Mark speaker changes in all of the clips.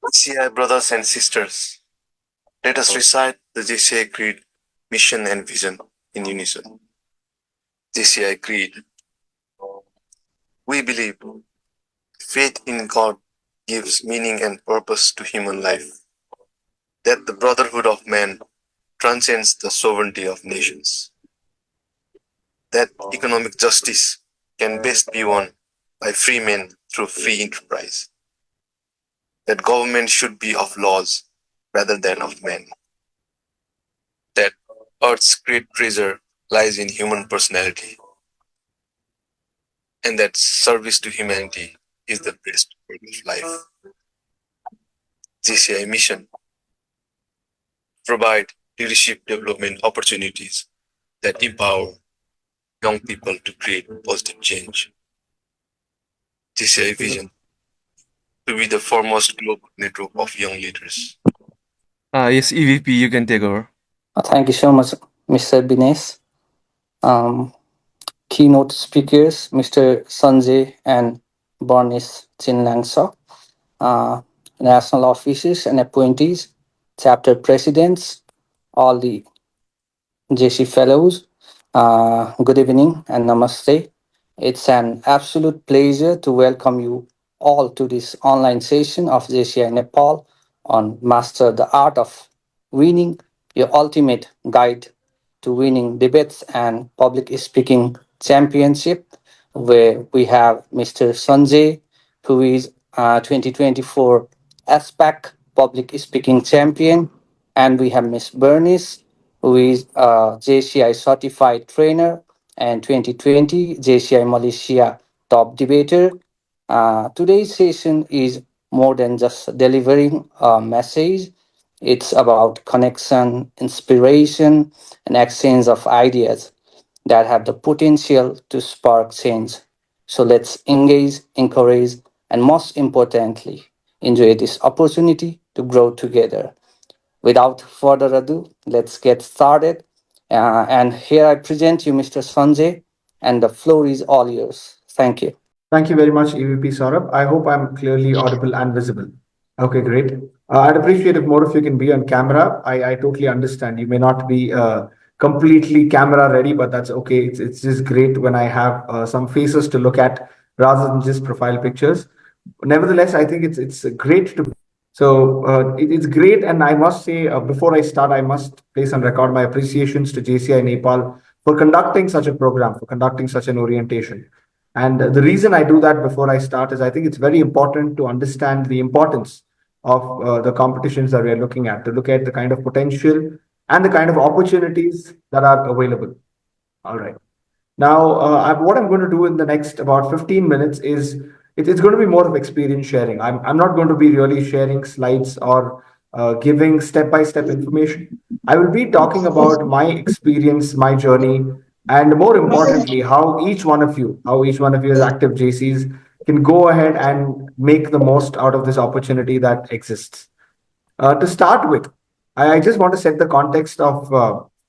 Speaker 1: JCI brothers and sisters, let us recite the JCI Creed, mission and vision in unison. JCI Creed. We believe faith in God gives meaning and purpose to human life, that the brotherhood of man transcends the sovereignty of nations, that economic justice can best be won by free men through free enterprise, that government should be of laws rather than of men, that Earth's great treasure lies in human personality, and that service to humanity is the best work of life. JCI mission: provide leadership development opportunities that empower young people to create positive change. JCI vision: to be the foremost global network of young leaders. Yes, EVP, you can take over.
Speaker 2: Thank you so much, Mr. Bernice. Keynote speakers, Mr. Sanjay and Bernice Chin-Langshaw, national officers and appointees, chapter presidents, all the JC fellows, good evening and namaste. It's an absolute pleasure to welcome you all to this online session of JCI Nepal on Master the Art of Winning, your ultimate guide to winning debates and public speaking championship, where we have Mr. Sanjay, who is 2024 ASPAC Public Speaking Champion, and we have Miss Bernice, who is a JCI certified trainer and 2020 JCI Malaysia Top Debater. Today's session is more than just delivering a message. It's about connection, inspiration, and exchange of ideas that have the potential to spark change. So let's engage, encourage, and most importantly, enjoy this opportunity to grow together. Without further ado, let's get started. And here I present you Mr. Sanjay, and the floor is all yours. Thank you.
Speaker 3: Thank you very much, EVP Saurabh. I hope I'm clearly audible and visible. Okay, great. I'd appreciate if more of you can be on camera. I totally understand. You may not be completely camera ready, but that's okay. It's just great when I have some faces to look at rather than just profile pictures. Nevertheless, I think it's great to. So it's great, and I must say before I start, I must place on record my appreciations to JCI Nepal for conducting such a program, for conducting such an orientation. And the reason I do that before I start is I think it's very important to understand the importance of the competitions that we are looking at, to look at the kind of potential and the kind of opportunities that are available. All right. Now, what I'm going to do in the next about 15 minutes is it's going to be more of experience sharing. I'm not going to be really sharing slides or giving step-by-step information. I will be talking about my experience, my journey, and more importantly, how each one of you as active JCs can go ahead and make the most out of this opportunity that exists. To start with, I just want to set the context of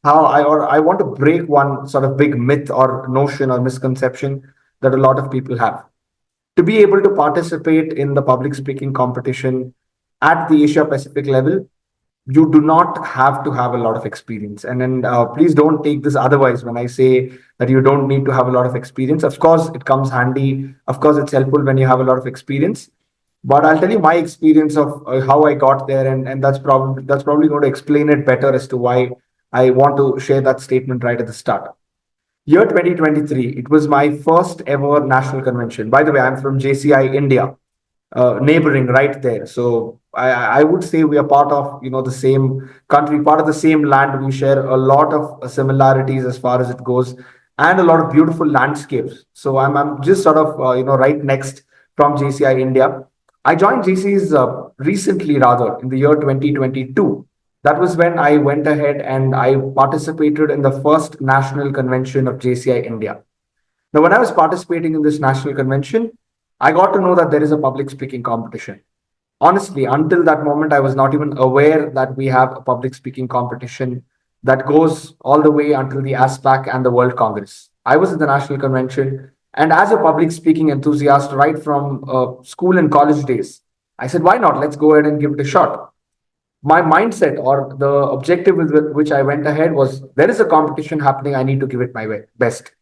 Speaker 3: how I want to break one sort of big myth or notion or misconception that a lot of people have. To be able to participate in the public speaking competition at the Asia Pacific level, you do not have to have a lot of experience. And then please don't take this otherwise when I say that you don't need to have a lot of experience. Of course, it comes handy. Of course, it's helpful when you have a lot of experience. But I'll tell you my experience of how I got there, and that's probably going to explain it better as to why I want to share that statement right at the start. Year 2023, it was my first ever national convention. By the way, I'm from JCI India, neighboring right there. So I would say we are part of the same country, part of the same land. We share a lot of similarities as far as it goes, and a lot of beautiful landscapes. So I'm just sort of right next from JCI India. I joined JC's recently, rather in the year 2022. That was when I went ahead and I participated in the first national convention of JCI India. Now, when I was participating in this national convention, I got to know that there is a public speaking competition. Honestly, until that moment, I was not even aware that we have a public speaking competition that goes all the way until the ASPAC and the World Congress. I was at the national convention, and as a public speaking enthusiast, right from school and college days, I said, why not? Let's go ahead and give it a shot. My mindset or the objective with which I went ahead was there is a competition happening. I need to give it my best.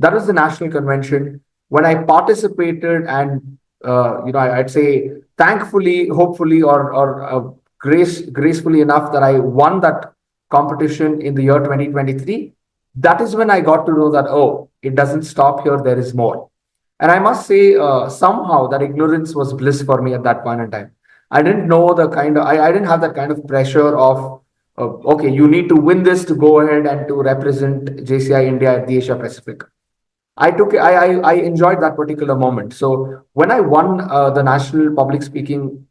Speaker 3: That was the national convention when I participated, and I'd say thankfully, hopefully, or gracefully enough that I won that competition in the year 2023. That is when I got to know that, oh, it doesn't stop here. There is more. And I must say, somehow that ignorance was bliss for me at that point in time. I didn't know the kind of, I didn't have that kind of pressure of, okay, you need to win this to go ahead and to represent JCI India at the Asia Pacific. I enjoyed that particular moment. So when I won the national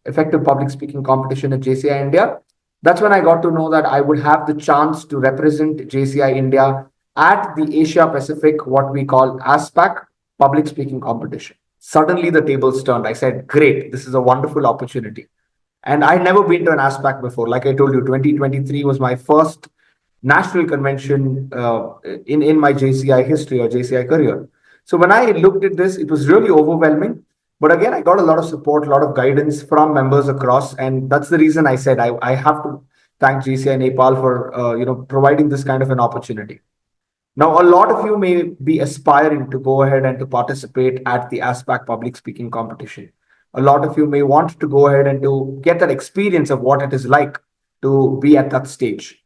Speaker 3: effective public speaking competition at JCI India, that's when I got to know that I would have the chance to represent JCI India at the Asia Pacific, what we call ASPAC Public Speaking Competition. Suddenly the tables turned. I said, great, this is a wonderful opportunity. And I'd never been to an ASPAC before. Like I told you, 2023 was my first national convention in my JCI history or JCI career. So when I looked at this, it was really overwhelming. But again, I got a lot of support, a lot of guidance from members across. And that's the reason I said I have to thank JCI Nepal for providing this kind of an opportunity. Now, a lot of you may be aspiring to go ahead and to participate at the ASPAC public speaking competition. A lot of you may want to go ahead and to get that experience of what it is like to be at that stage.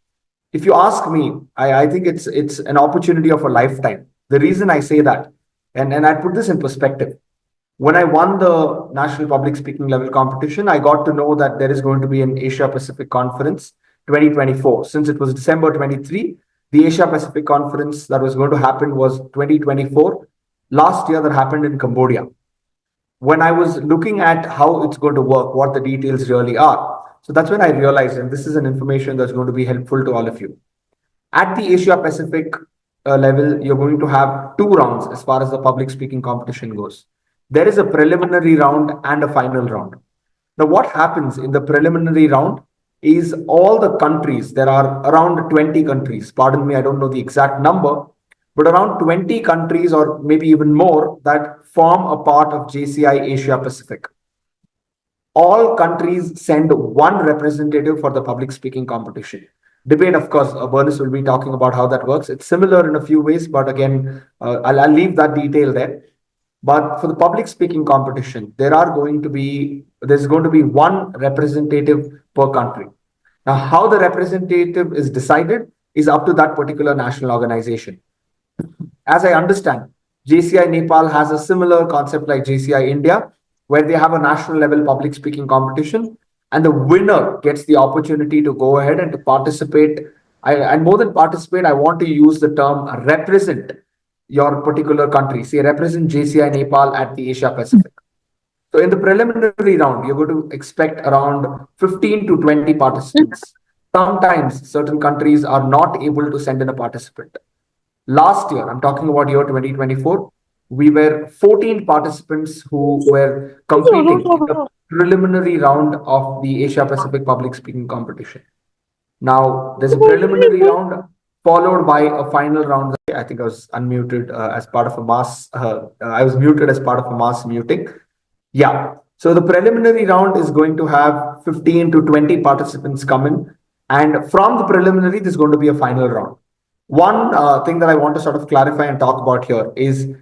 Speaker 3: If you ask me, I think it's an opportunity of a lifetime. The reason I say that, and I put this in perspective, when I won the national public speaking level competition, I got to know that there is going to be an Asia Pacific Conference 2024. Since it was December 23, the Asia Pacific Conference that was going to happen was 2024. Last year, that happened in Cambodia. When I was looking at how it's going to work, what the details really are, so that's when I realized, and this is an information that's going to be helpful to all of you. At the Asia Pacific level, you're going to have two rounds as far as the public speaking competition goes. There is a preliminary round and a final round. Now, what happens in the preliminary round is all the countries, there are around 20 countries, pardon me, I don't know the exact number, but around 20 countries or maybe even more that form a part of JCI Asia Pacific. All countries send one representative for the public speaking competition. Debate, of course, Bernice will be talking about how that works. It's similar in a few ways, but again, I'll leave that detail there. But for the public speaking competition, there's going to be one representative per country. Now, how the representative is decided is up to that particular national organization. As I understand, JCI Nepal has a similar concept like JCI India, where they have a national level public speaking competition, and the winner gets the opportunity to go ahead and to participate. And more than participate, I want to use the term represent your particular country. Say, represent JCI Nepal at the Asia Pacific. So in the preliminary round, you're going to expect around 15 to 20 participants. Sometimes certain countries are not able to send in a participant. Last year, I'm talking about year 2024, we were 14 participants who were competing in the preliminary round of the Asia Pacific Public Speaking Competition. Now, there's a preliminary round followed by a final round. I think I was unmuted as part of a mass. I was muted as part of a mass muting. Yeah. So the preliminary round is going to have 15 to 20 participants come in. And from the preliminary, there's going to be a final round. One thing that I want to sort of clarify and talk about here is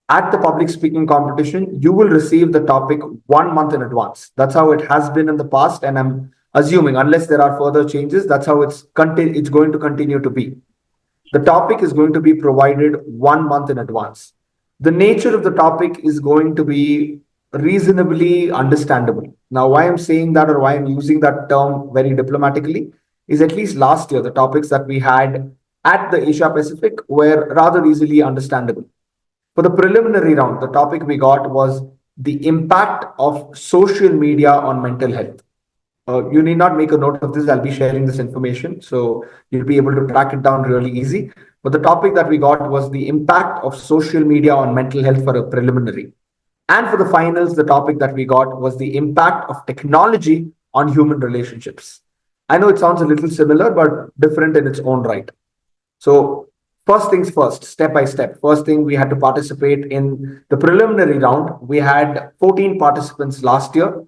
Speaker 3: at the public speaking competition, you will receive the topic 1 month in advance. That's how it has been in the past. And I'm assuming, unless there are further changes, that's how it's going to continue to be. The topic is going to be provided 1 month in advance. The nature of the topic is going to be reasonably understandable. Now, why I'm saying that or why I'm using that term very diplomatically is at least last year, the topics that we had at the Asia Pacific were rather easily understandable. For the preliminary round, the topic we got was the impact of social media on mental health. You need not make a note of this. I'll be sharing this information, so you'll be able to track it down really easy. But the topic that we got was the impact of social media on mental health for a preliminary. And for the finals, the topic that we got was the impact of technology on human relationships. I know it sounds a little similar, but different in its own right. So, first things first, step by step. First thing, we had to participate in the preliminary round. We had 14 participants last year.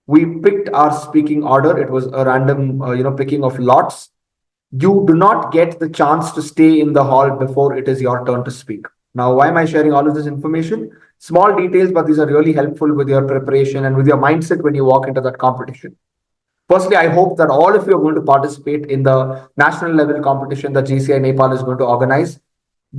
Speaker 3: We picked our speaking order. It was a random, picking of lots. You do not get the chance to stay in the hall before it is your turn to speak. Now, why am I sharing all of this information? Small details, but these are really helpful with your preparation and with your mindset when you walk into that competition. Firstly, I hope that all of you are going to participate in the national level competition that JCI Nepal is going to organize.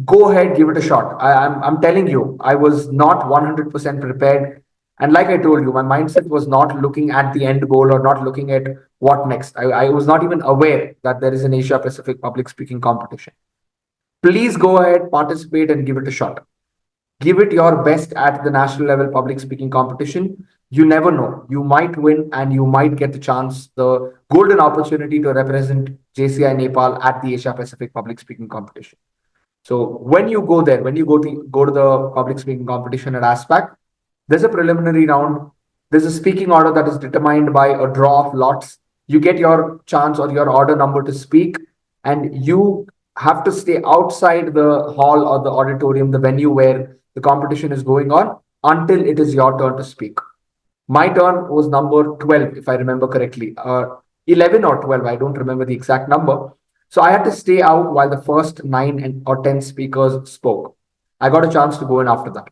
Speaker 3: Go ahead, give it a shot. I'm telling you, I was not 100% prepared. And like I told you, my mindset was not looking at the end goal or not looking at what next. I was not even aware that there is an Asia Pacific public speaking competition. Please go ahead, participate, and give it a shot. Give it your best at the national level public speaking competition. You never know. You might win and you might get the chance, the golden opportunity to represent JCI Nepal at the Asia Pacific public speaking competition. So when you go there, when you go to the public speaking competition at ASPAC, there's a preliminary round. There's a speaking order that is determined by a draw of lots. You get your chance or your order number to speak, and you have to stay outside the hall or the auditorium, the venue where the competition is going on, until it is your turn to speak. My turn was number 12, if I remember correctly. 11 or 12, I don't remember the exact number. So I had to stay out while the first 9 or 10 speakers spoke. I got a chance to go in after that.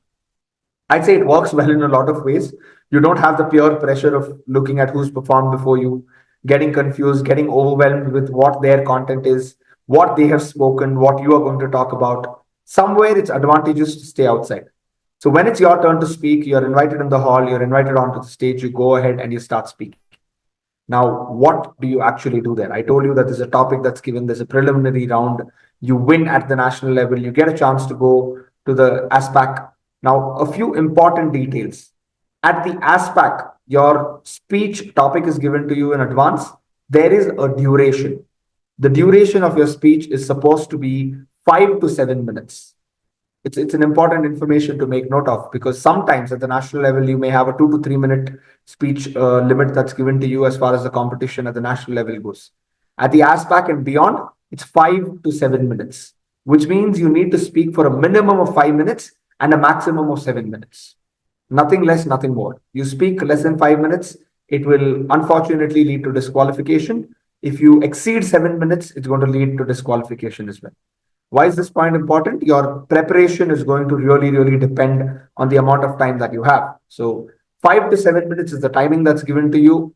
Speaker 3: I'd say it works well in a lot of ways. You don't have the pure pressure of looking at who's performed before you, getting confused, getting overwhelmed with what their content is, what they have spoken, what you are going to talk about. Somewhere it's advantageous to stay outside. So when it's your turn to speak, you're invited in the hall, you're invited onto the stage, you go ahead and you start speaking. Now, what do you actually do there? I told you that there's a topic that's given, there's a preliminary round, you win at the national level, you get a chance to go to the ASPAC. Now, a few important details. At the ASPAC, your speech topic is given to you in advance. There is a duration. The duration of your speech is supposed to be 5 to 7 minutes. It's an important information to make note of, because sometimes at the national level, you may have a 2 to 3 minute speech limit that's given to you as far as the competition at the national level goes. At the ASPAC and beyond, it's 5 to 7 minutes, which means you need to speak for a minimum of 5 minutes and a maximum of 7 minutes. Nothing less, nothing more. You speak less than 5 minutes, it will unfortunately lead to disqualification. If you exceed 7 minutes, it's going to lead to disqualification as well. Why is this point important? Your preparation is going to really depend on the amount of time that you have. So 5 to 7 minutes is the timing that's given to you.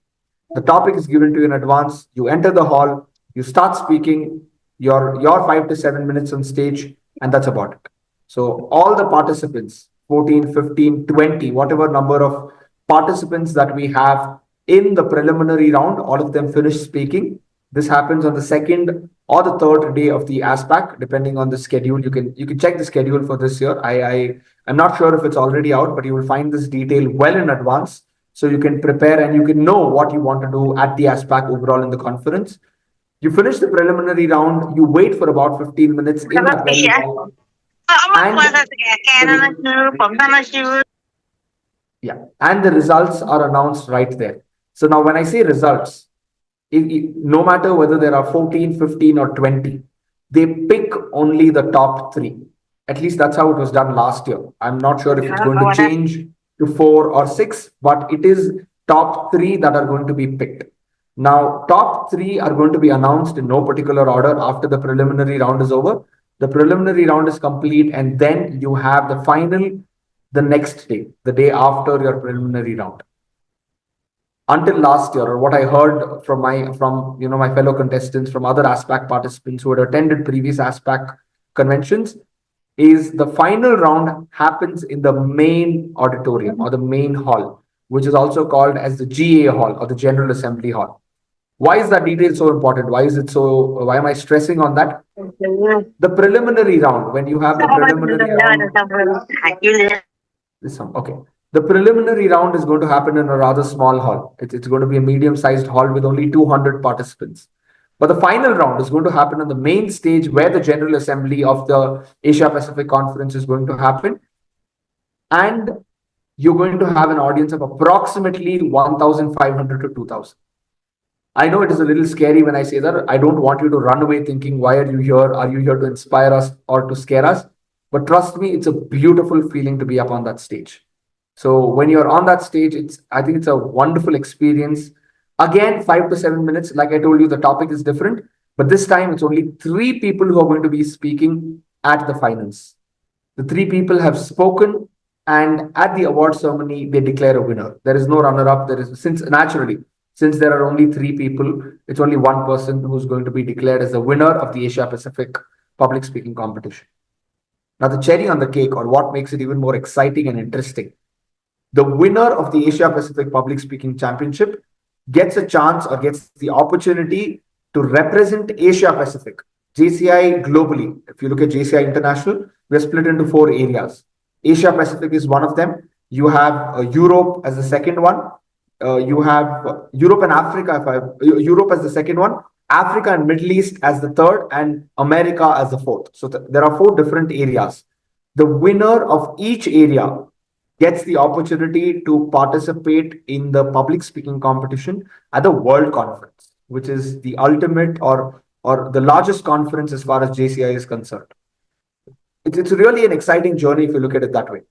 Speaker 3: The topic is given to you in advance. You enter the hall, you start speaking your 5 to 7 minutes on stage, and that's about it. So all the participants, 14, 15, 20, whatever number of participants that we have in the preliminary round, all of them finish speaking. This happens on the second or the third day of the ASPAC, depending on the schedule. You can check the schedule for this year. I'm not sure if it's already out, but you will find this detail well in advance, so you can prepare and you can know what you want to do at the ASPAC overall in the conference. You finish the preliminary round. You wait for about 15 minutes in that very hall, and the results are announced right there. So now when I say results, no matter whether there are 14, 15 or 20, they pick only the top three. At least that's how it was done last year. I'm not sure if it's going to change to 4 or 6, but it is top three that are going to be picked. Now, top three are going to be announced in no particular order after the preliminary round is over. The preliminary round is complete, and then you have the final the next day, the day after your preliminary round. until last year, or what I heard from my fellow contestants, from other ASPAC participants who had attended previous ASPAC conventions, is the final round happens in the main auditorium or the main hall, which is also called as the GA hall or the General Assembly Hall. Why is that detail so important? Why am I stressing on that? The preliminary round, when you have the preliminary round, this one, okay. The preliminary round is going to happen in a rather small hall. It's going to be a medium-sized hall with only 200 participants. But the final round is going to happen on the main stage where the General Assembly of the Asia Pacific Conference is going to happen. And you're going to have an audience of approximately 1,500 to 2,000. I know it is a little scary when I say that. I don't want you to run away thinking, why are you here? Are you here to inspire us or to scare us? But trust me, it's a beautiful feeling to be up on that stage. So when you're on that stage, I think it's a wonderful experience. Again, 5 to 7 minutes. Like I told you, the topic is different, but this time it's only 3 people who are going to be speaking at the finals. The 3 people have spoken, and at the award ceremony, they declare a winner. There is no runner-up. Since there are only 3 people, it's only one person who's going to be declared as the winner of the Asia Pacific public speaking competition. Now, the cherry on the cake, or what makes it even more exciting and interesting, the winner of the Asia Pacific Public Speaking Championship gets a chance or gets the opportunity to represent Asia Pacific. JCI globally, if you look at JCI International, we're split into 4 areas. Asia Pacific is one of them. You have Europe as the second one. You have Europe and Africa, Europe as the second one, Africa and Middle East as the third, and America as the fourth. So there are 4 different areas. The winner of each area gets the opportunity to participate in the public speaking competition at the World Conference, which is the ultimate or the largest conference as far as JCI is concerned. It's really an exciting journey if you look at it that way.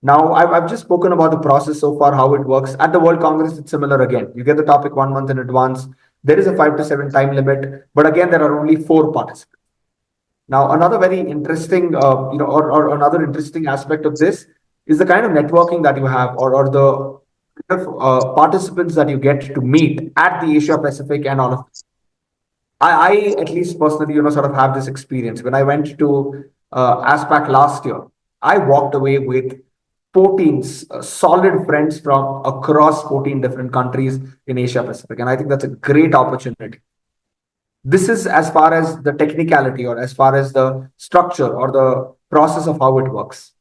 Speaker 3: Now, I've just spoken about the process so far, how it works. At the World Congress, it's similar again. You get the topic 1 month in advance. There is a 5 to 7 time limit, but again, there are only 4 participants. Now, another very interesting, or another interesting aspect of this is the kind of networking that you have, or the participants that you get to meet at the Asia Pacific and all of this. I at least personally, sort of have this experience. When I went to ASPAC last year, I walked away with 14 solid friends from across 14 different countries in Asia Pacific. And I think that's a great opportunity. This is as far as the technicality or as far as the structure or the process of how it works.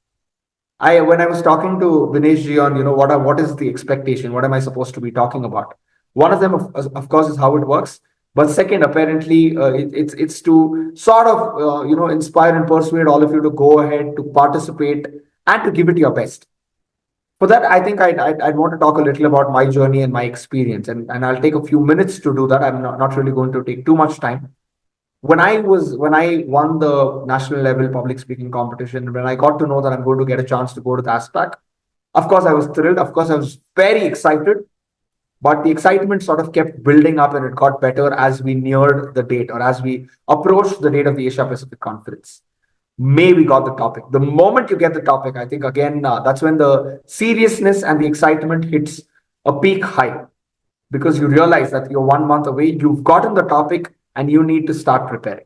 Speaker 3: When I was talking to Bernice Ji on, what is the expectation? What am I supposed to be talking about? One of them, of course, is how it works. But second, apparently, it's to sort of, inspire and persuade all of you to go ahead, to participate, and to give it your best. For that, I think I'd want to talk a little about my journey and my experience. And I'll take a few minutes to do that. I'm not really going to take too much time. When I won the national level public speaking competition, when I got to know that I'm going to get a chance to go to the ASPAC, of course, I was thrilled. Of course, I was very excited. But the excitement sort of kept building up, and it got better as we neared the date or as we approached the date of the Asia Pacific Conference. May we got the topic. The moment you get the topic, I think, again, that's when the seriousness and the excitement hits a peak high, because you realize that you're 1 month away, you've gotten the topic, and you need to start preparing.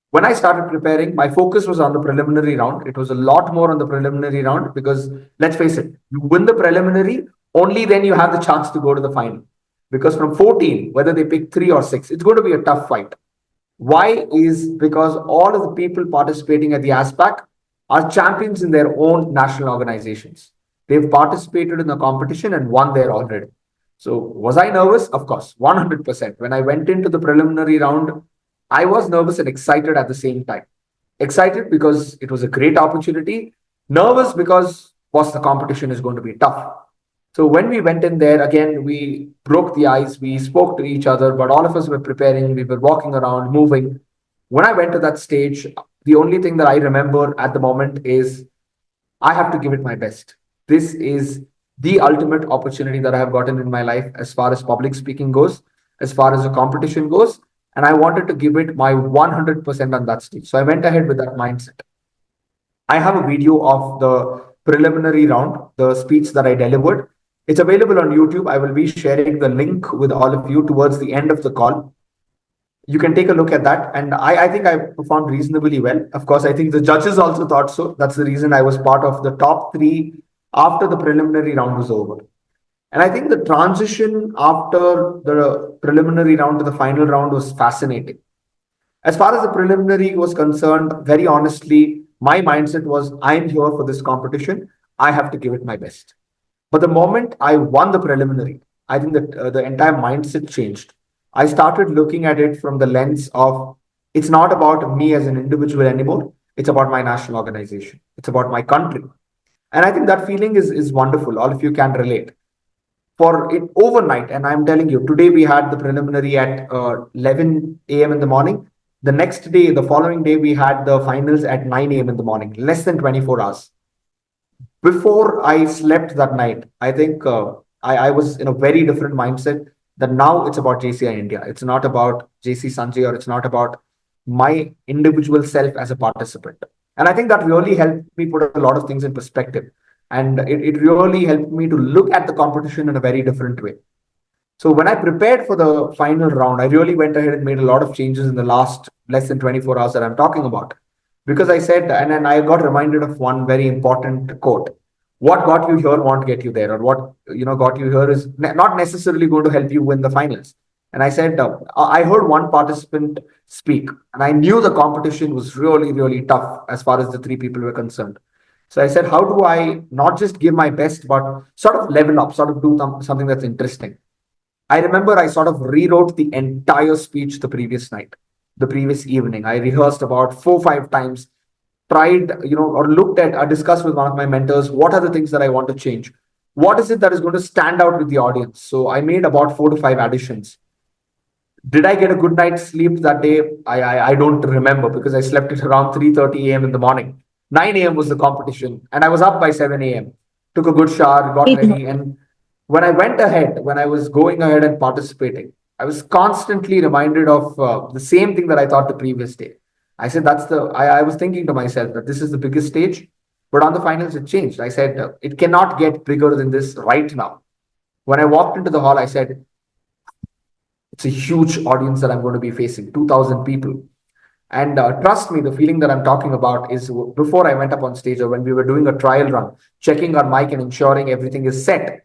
Speaker 3: When I started preparing, my focus was on the preliminary round. It was a lot more on the preliminary round because, let's face it, you win the preliminary, only then you have the chance to go to the final. Because from 14, whether they pick 3 or 6, it's going to be a tough fight. Why? Is because all of the people participating at the ASPAC are champions in their own national organizations. They've participated in the competition and won there already. So was I nervous? Of course, 100%. When I went into the preliminary round, I was nervous and excited at the same time. Excited because it was a great opportunity. Nervous because the competition is going to be tough. So when we went in there, again, we broke the ice, we spoke to each other, but all of us were preparing, we were walking around, moving. When I went to that stage, the only thing that I remember at the moment is I have to give it my best. This is the ultimate opportunity that I have gotten in my life as far as public speaking goes, as far as the competition goes, and I wanted to give it my 100% on that stage. So I went ahead with that mindset. I have a video of the preliminary round, the speech that I delivered. It's available on YouTube. I will be sharing the link with all of you towards the end of the call. You can take a look at that. And I think I performed reasonably well. Of course, I think the judges also thought so. That's the reason I was part of the top three after the preliminary round was over. And I think the transition after the preliminary round to the final round was fascinating. As far as the preliminary was concerned, very honestly, my mindset was I'm here for this competition. I have to give it my best. But the moment I won the preliminary, I think that the entire mindset changed. I started looking at it from the lens of it's not about me as an individual anymore. It's about my national organization. It's about my country. And I think that feeling is wonderful. All of you can relate. For it overnight, and I'm telling you, today we had the preliminary at 11 a.m. in the morning. The next day, the following day, we had the finals at 9 a.m. in the morning, less than 24 hours. Before I slept that night, I think I was in a very different mindset that now it's about JCI India. It's not about JC Sanjay or it's not about my individual self as a participant. And I think that really helped me put a lot of things in perspective. And it really helped me to look at the competition in a very different way. So when I prepared for the final round, I really went ahead and made a lot of changes in the last less than 24 hours that I'm talking about. Because I said, and then I got reminded of one very important quote. What got you here won't get you there, or what got you here is not necessarily going to help you win the finals. And I said, I heard one participant speak, and I knew the competition was really, really tough as far as the three people were concerned. So I said, how do I not just give my best, but sort of level up, sort of do something that's interesting? I remember I sort of rewrote the entire speech the previous night, the previous evening. I rehearsed about 4 or 5 times, tried, or looked at, I discussed with one of my mentors, what are the things that I want to change? What is it that is going to stand out with the audience? So I made about 4 to 5 additions. Did I get a good night's sleep that day? I don't remember because I slept at around 3:30 a.m. in the morning. 9 a.m. was the competition, and I was up by 7 a.m. Took a good shower, got ready, and when I was going ahead and participating, I was constantly reminded of the same thing that I thought the previous day. I said, I was thinking to myself that this is the biggest stage, but on the finals, it changed. I said, it cannot get bigger than this right now. When I walked into the hall, I said, it's a huge audience that I'm going to be facing, 2,000 people. And trust me, the feeling that I'm talking about is before I went up on stage or when we were doing a trial run, checking our mic and ensuring everything is set.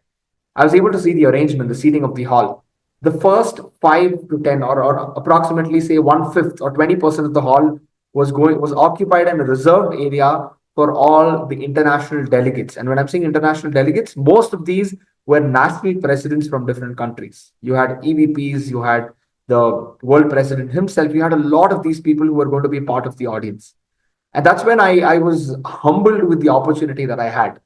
Speaker 3: I was able to see the arrangement, the seating of the hall. The first 5 to 10, or approximately say 1/5 or 20% of the hall was occupied in a reserved area for all the international delegates. And when I'm saying international delegates, most of these were national presidents from different countries. You had EVPs, you had the world president himself. You had a lot of these people who were going to be part of the audience. And that's when I was humbled with the opportunity that I had.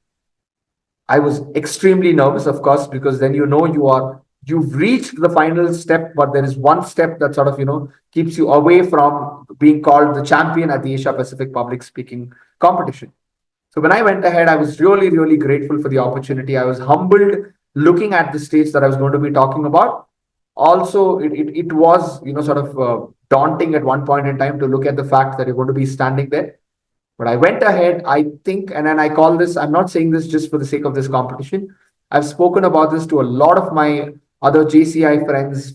Speaker 3: I was extremely nervous, of course, because then you've reached the final step, but there is one step that sort of, keeps you away from being called the champion at the Asia Pacific Public Speaking Competition. So when I went ahead, I was really, really grateful for the opportunity. I was humbled looking at the stage that I was going to be talking about. Also, it was, sort of daunting at one point in time to look at the fact that you're going to be standing there. But I went ahead, I think, and then I call this, I'm not saying this just for the sake of this competition. I've spoken about this to a lot of my other JCI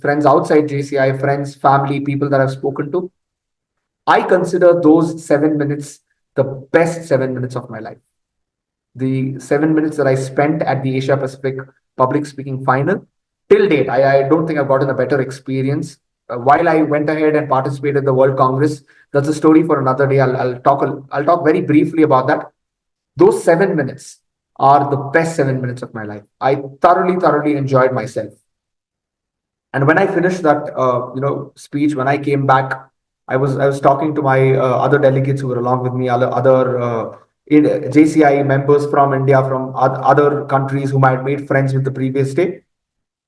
Speaker 3: friends outside JCI, friends, family, people that I've spoken to. I consider those 7 minutes the best 7 minutes of my life. The 7 minutes that I spent at the Asia Pacific Public Speaking Final, till date, I don't think I've gotten a better experience. While I went ahead and participated in the World Congress, that's a story for another day. I'll talk very briefly about that. Those 7 minutes are the best 7 minutes of my life. I thoroughly enjoyed myself. And when I finished that, speech, when I came back, I was talking to my other delegates who were along with me, other JCI members from India, from other countries whom I had made friends with the previous day.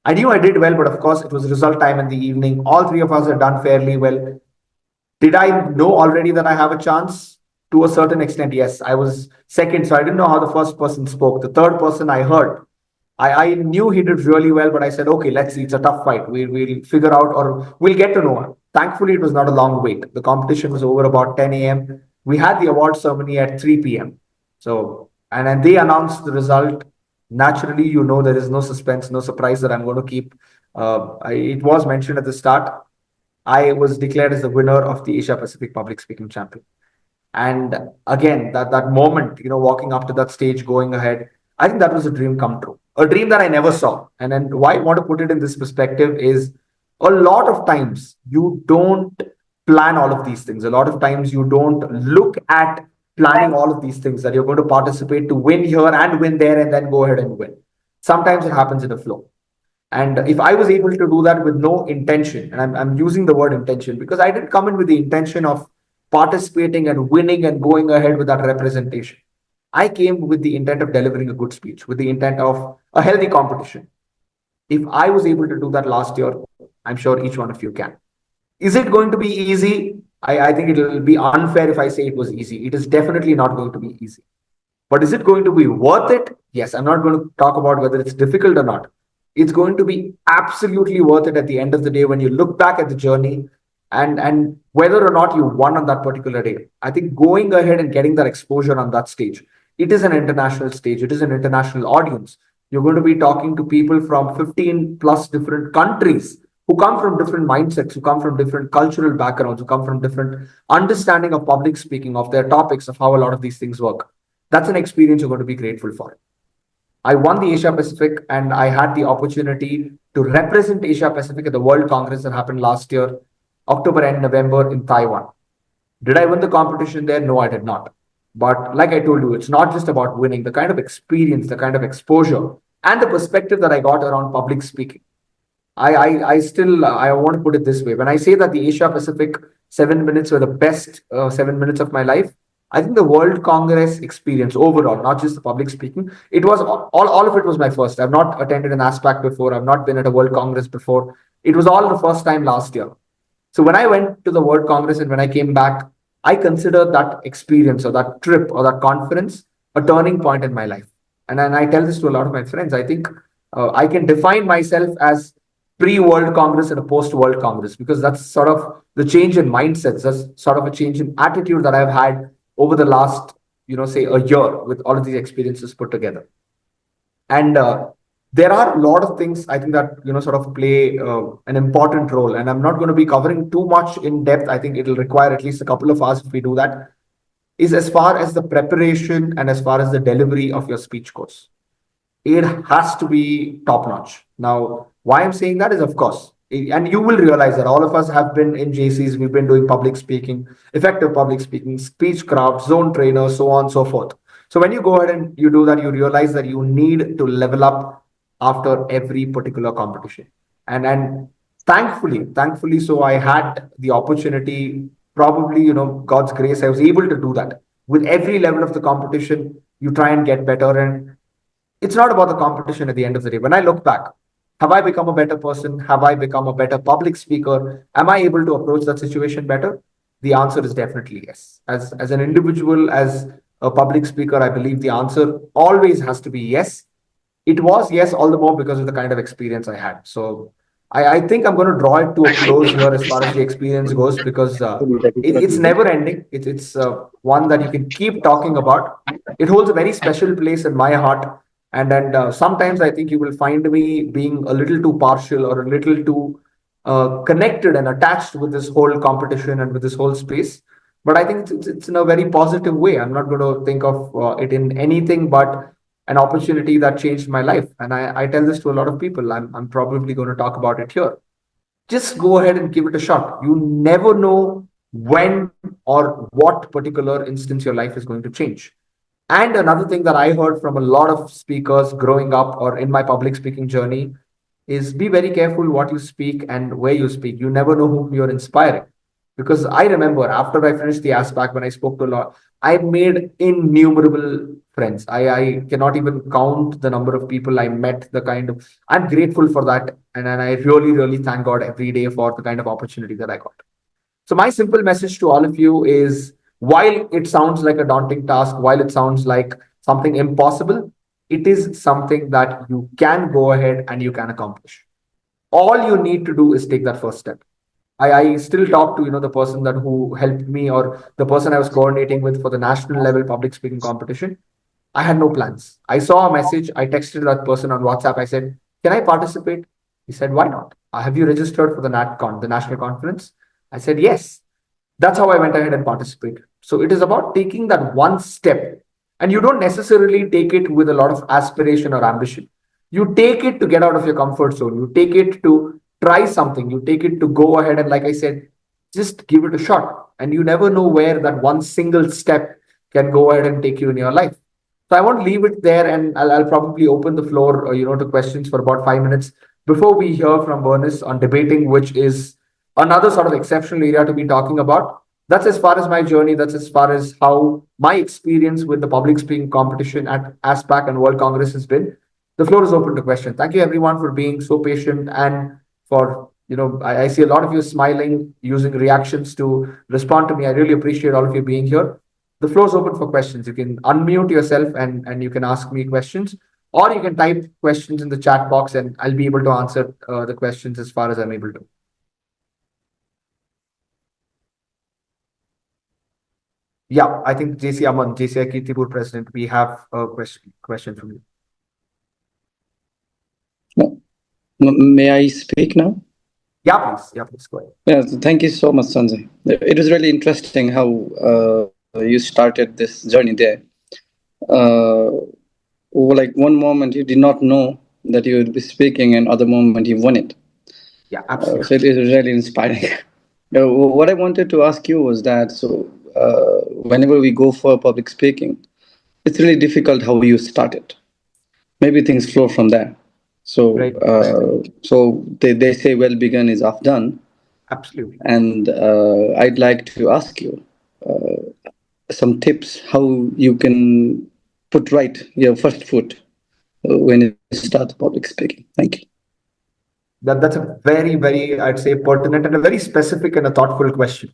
Speaker 3: I knew I did well, but of course, it was result time in the evening. All three of us had done fairly well. Did I know already that I have a chance? To a certain extent, yes. I was second, so I didn't know how the first person spoke. The third person I heard. I knew he did really well, but I said, okay, let's see. It's a tough fight. We'll figure out, or we'll get to know him. Thankfully, it was not a long wait. The competition was over about 10 a.m. We had the award ceremony at 3 p.m. So, and then they announced the result Naturally, there is no suspense, no surprise that I'm going to keep. It was mentioned at the start. I was declared as the winner of the Asia Pacific Public Speaking Champion. And again, that moment, walking up to that stage, going ahead, I think that was a dream come true, a dream that I never saw. And then why I want to put it in this perspective is a lot of times you don't plan all of these things. A lot of times you don't look at planning all of these things that you're going to participate to win here and win there and then go ahead and win. Sometimes it happens in a flow. And if I was able to do that with no intention, and I'm using the word intention because I didn't come in with the intention of participating and winning and going ahead with that representation. I came with the intent of delivering a good speech, with the intent of a healthy competition. If I was able to do that last year, I'm sure each one of you can. Is it going to be easy? I think it will be unfair if I say it was easy. It is definitely not going to be easy. But is it going to be worth it? Yes, I'm not going to talk about whether it's difficult or not. It's going to be absolutely worth it at the end of the day when you look back at the journey and whether or not you won on that particular day. I think going ahead and getting that exposure on that stage, it is an international stage, it is an international audience. You're going to be talking to people from 15 plus different countries who come from different mindsets, who come from different cultural backgrounds, who come from different understanding of public speaking, of their topics, of how a lot of these things work. That's an experience you're going to be grateful for. I won the Asia Pacific and I had the opportunity to represent Asia Pacific at the World Congress that happened last year, October and November in Taiwan. Did I win the competition there? No, I did not. But like I told you, it's not just about winning, the kind of experience, the kind of exposure, and the perspective that I got around public speaking. I want to put it this way. When I say that the Asia Pacific 7 minutes were the best 7 minutes of my life, I think the World Congress experience overall, not just the public speaking, it was all of it was my first. I've not attended an ASPAC before. I've not been at a World Congress before. It was all the first time last year. So when I went to the World Congress and when I came back, I considered that experience or that trip or that conference a turning point in my life. And I tell this to a lot of my friends. I think I can define myself as pre-World Congress and a post-World Congress because that's sort of the change in mindsets. That's sort of a change in attitude that I've had over the last, say a year with all of these experiences put together. And there are a lot of things I think that, sort of play an important role. And I'm not going to be covering too much in depth. I think it'll require at least a couple of hours if we do that. Is as far as the preparation and as far as the delivery of your speech goes. It has to be top notch. Now, why I'm saying that is, of course, and you will realize that all of us have been in JCs, we've been doing public speaking, effective public speaking, speech craft, zone trainer, so on and so forth. So when you go ahead and you do that, you realize that you need to level up after every particular competition. And thankfully, so I had the opportunity, probably, God's grace, I was able to do that. With every level of the competition, you try and get better. And it's not about the competition at the end of the day. When I look back, have I become a better person? Have I become a better public speaker? Am I able to approach that situation better? The answer is definitely yes. As an individual, as a public speaker, I believe the answer always has to be yes. It was yes, all the more because of the kind of experience I had. So I think I'm going to draw it to a close here as far as the experience goes because it's never ending. It's one that you can keep talking about. It holds a very special place in my heart. And sometimes I think you will find me being a little too partial or a little too connected and attached with this whole competition and with this whole space. But I think it's in a very positive way. I'm not going to think of it in anything but an opportunity that changed my life. And I tell this to a lot of people. I'm probably going to talk about it here. Just go ahead and give it a shot. You never know when or what particular instance your life is going to change. And another thing that I heard from a lot of speakers growing up or in my public speaking journey is be very careful what you speak and where you speak. You never know whom you're inspiring. Because I remember after I finished the ASPAC, when I spoke to a lot, I made innumerable friends. I cannot even count the number of people I met, I'm grateful for that. And I really, really thank God every day for the kind of opportunity that I got. So my simple message to all of you is, while it sounds like a daunting task, while it sounds like something impossible, it is something that you can go ahead and you can accomplish. All you need to do is take that first step. I still talk to the person who helped me or the person I was coordinating with for the national level public speaking competition. I had no plans. I saw a message. I texted that person on WhatsApp. I said, "Can I participate?" He said, "Why not? Have you registered for the NatCon, the national conference?" I said, "Yes." That's how I went ahead and participated. So it is about taking that one step. And you don't necessarily take it with a lot of aspiration or ambition. You take it to get out of your comfort zone. You take it to try something. You take it to go ahead and, like I said, just give it a shot. And you never know where that one single step can go ahead and take you in your life. So I won't leave it there, and I'll probably open the floor, to questions for about 5 minutes before we hear from Bernice on debating, which is another sort of exceptional area to be talking about. That's as far as my journey. That's as far as how my experience with the public speaking competition at ASPAC and World Congress has been. The floor is open to questions. Thank you everyone for being so patient and for I see a lot of you smiling, using reactions to respond to me. I really appreciate all of you being here. The floor is open for questions. You can unmute yourself and you can ask me questions, or you can type questions in the chat box and I'll be able to answer the questions as far as I'm able to. Yeah, I think JC Aman, JCI Kirtipur President, we have a question from you.
Speaker 4: May I speak now?
Speaker 3: Yeah, please. Yeah, please go ahead.
Speaker 4: Yeah, thank you so much, Sanjay. It was really interesting how you started this journey there. Like one moment you did not know that you would be speaking, and other moment you won it.
Speaker 3: Yeah, absolutely.
Speaker 4: So it is really inspiring. What I wanted to ask you was that, whenever we go for public speaking, it's really difficult how you start it. Maybe things flow from there. So,
Speaker 3: Right.
Speaker 4: So they say well begun is half done.
Speaker 3: Absolutely.
Speaker 4: And I'd like to ask you some tips how you can put right your first foot when you start public speaking. Thank you.
Speaker 3: That's a very, very, I'd say, pertinent and a very specific and a thoughtful question.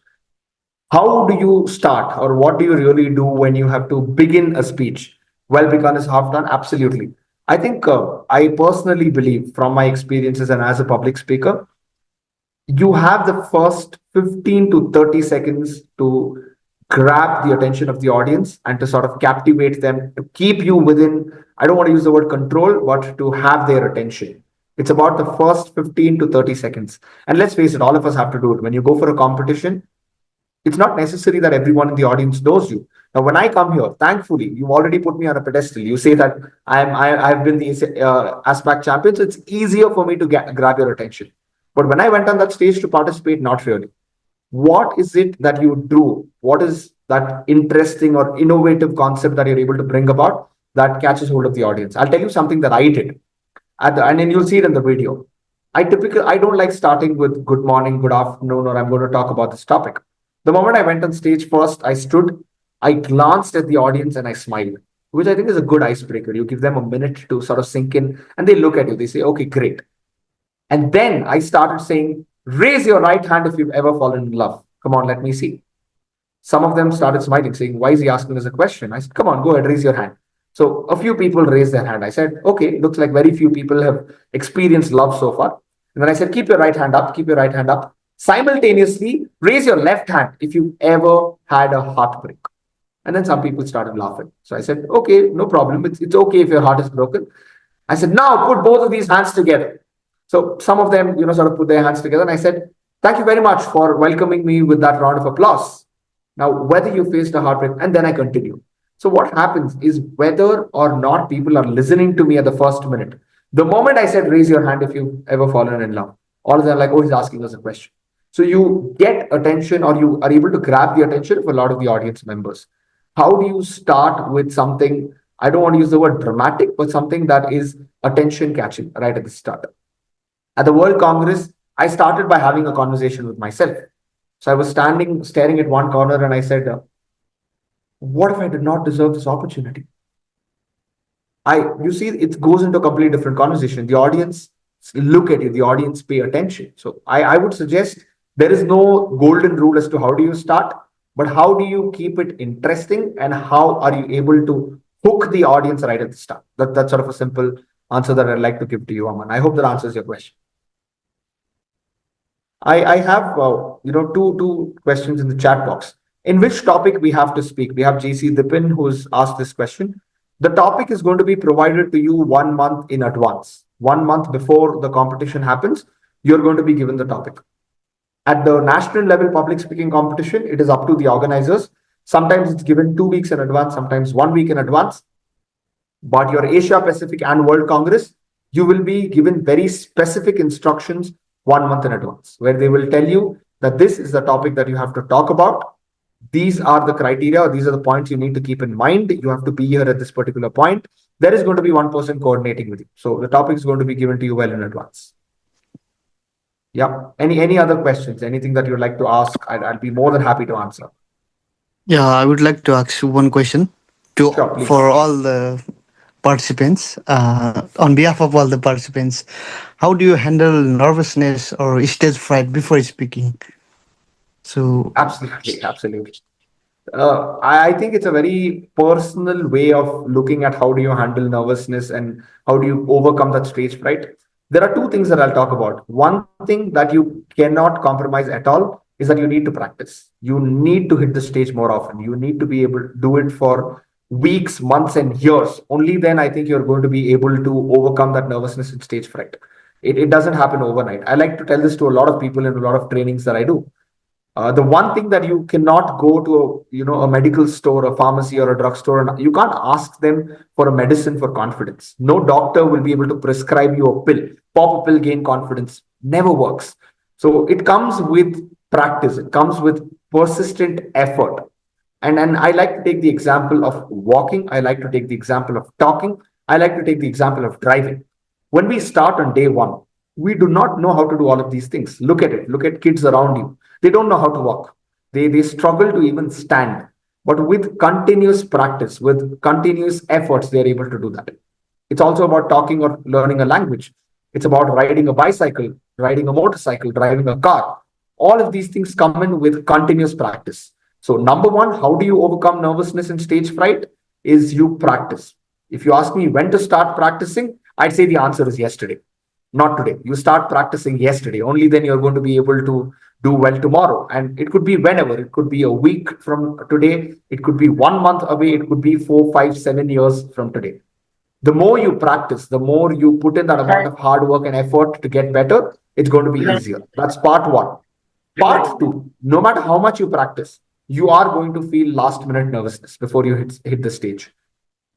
Speaker 3: How do you start, or what do you really do when you have to begin a speech? Well begun is half done. Absolutely. I think I personally believe, from my experiences and as a public speaker, you have the first 15 to 30 seconds to grab the attention of the audience and to sort of captivate them, to keep you within, I don't want to use the word control, but to have their attention. It's about the first 15 to 30 seconds. And let's face it, all of us have to do it. When you go for a competition, it's not necessary that everyone in the audience knows you. Now, when I come here, thankfully, you've already put me on a pedestal. You say that I've been the ASPAC champion, so it's easier for me to grab your attention. But when I went on that stage to participate, not really. What is it that you do? What is that interesting or innovative concept that you're able to bring about that catches hold of the audience? I'll tell you something that I did, and then you'll see it in the video. I don't like starting with good morning, good afternoon, or I'm going to talk about this topic. The moment I went on stage first, I stood, I glanced at the audience and I smiled, which I think is a good icebreaker. You give them a minute to sort of sink in and they look at you. They say, okay, great. And then I started saying, raise your right hand if you've ever fallen in love. Come on, let me see. Some of them started smiling, saying, why is he asking us a question? I said, come on, go ahead, raise your hand. So a few people raised their hand. I said, okay, looks like very few people have experienced love so far. And then I said, keep your right hand up, keep your right hand up. Simultaneously, raise your left hand if you've ever had a heartbreak. And then some people started laughing. So I said, okay, no problem. It's okay if your heart is broken. I said, now put both of these hands together. So some of them, sort of put their hands together. And I said, thank you very much for welcoming me with that round of applause. Now, whether you faced a heartbreak, and then I continue. So what happens is, whether or not people are listening to me at the first minute, the moment I said, raise your hand if you've ever fallen in love, all of them are like, oh, he's asking us a question. So you get attention, or you are able to grab the attention of a lot of the audience members. How do you start with something, I don't want to use the word dramatic, but something that is attention catching right at the start? At the World Congress, I started by having a conversation with myself. So I was staring at one corner, and I said, what if I did not deserve this opportunity? You see, it goes into a completely different conversation. The audience look at you, the audience pay attention. So I would suggest, there is no golden rule as to how do you start, but how do you keep it interesting, and how are you able to hook the audience right at the start? That's sort of a simple answer that I'd like to give to you, Aman. I hope that answers your question. I have two questions in the chat box. In which topic we have to speak? We have JC Dipin, who's asked this question. The topic is going to be provided to you 1 month in advance. 1 month before the competition happens, you're going to be given the topic. At the national level public speaking competition, it is up to the organizers. Sometimes it's given 2 weeks in advance, sometimes 1 week in advance. But your Asia Pacific and World Congress, you will be given very specific instructions 1 month in advance, where they will tell you that this is the topic that you have to talk about. These are the criteria, these are the points you need to keep in mind. You have to be here at this particular point. There is going to be one person coordinating with you. So the topic is going to be given to you well in advance. Yeah. Any other questions? Anything that you'd like to ask? I'll be more than happy to answer.
Speaker 5: Yeah, I would like to ask you one question to
Speaker 3: Sure, please.
Speaker 5: for all the participants. On behalf of all the participants, how do you handle nervousness or stage fright before speaking? So
Speaker 3: Absolutely. I think it's a very personal way of looking at how do you handle nervousness and how do you overcome that stage fright. There are two things that I'll talk about. One thing that you cannot compromise at all is that you need to practice. You need to hit the stage more often. You need to be able to do it for weeks, months, and years. Only then I think you're going to be able to overcome that nervousness and stage fright. It doesn't happen overnight. I like to tell this to a lot of people in a lot of trainings that I do. The one thing that you cannot go to a medical store, a pharmacy, or a drugstore, and you can't ask them for a medicine for confidence. No doctor will be able to prescribe you a pill. Pop a pill, gain confidence. Never works. So it comes with practice. It comes with persistent effort. And I like to take the example of walking. I like to take the example of talking. I like to take the example of driving. When we start on day one, we do not know how to do all of these things. Look at it. Look at kids around you. They don't know how to walk. They struggle to even stand. But with continuous practice, with continuous efforts, they're able to do that. It's also about talking or learning a language. It's about riding a bicycle, riding a motorcycle, driving a car. All of these things come in with continuous practice. So number one, how do you overcome nervousness and stage fright? Is you practice. If you ask me when to start practicing, I'd say the answer is yesterday, not today. You start practicing yesterday. Only then you're going to be able to do well tomorrow. And it could be whenever. It could be a week from today. It could be 1 month away. It could be 4, 5, 7 years from today. The more you practice, the more you put in that amount of hard work and effort to get better, it's going to be easier. That's part one. Part two, no matter how much you practice, you are going to feel last minute nervousness before you hit the stage.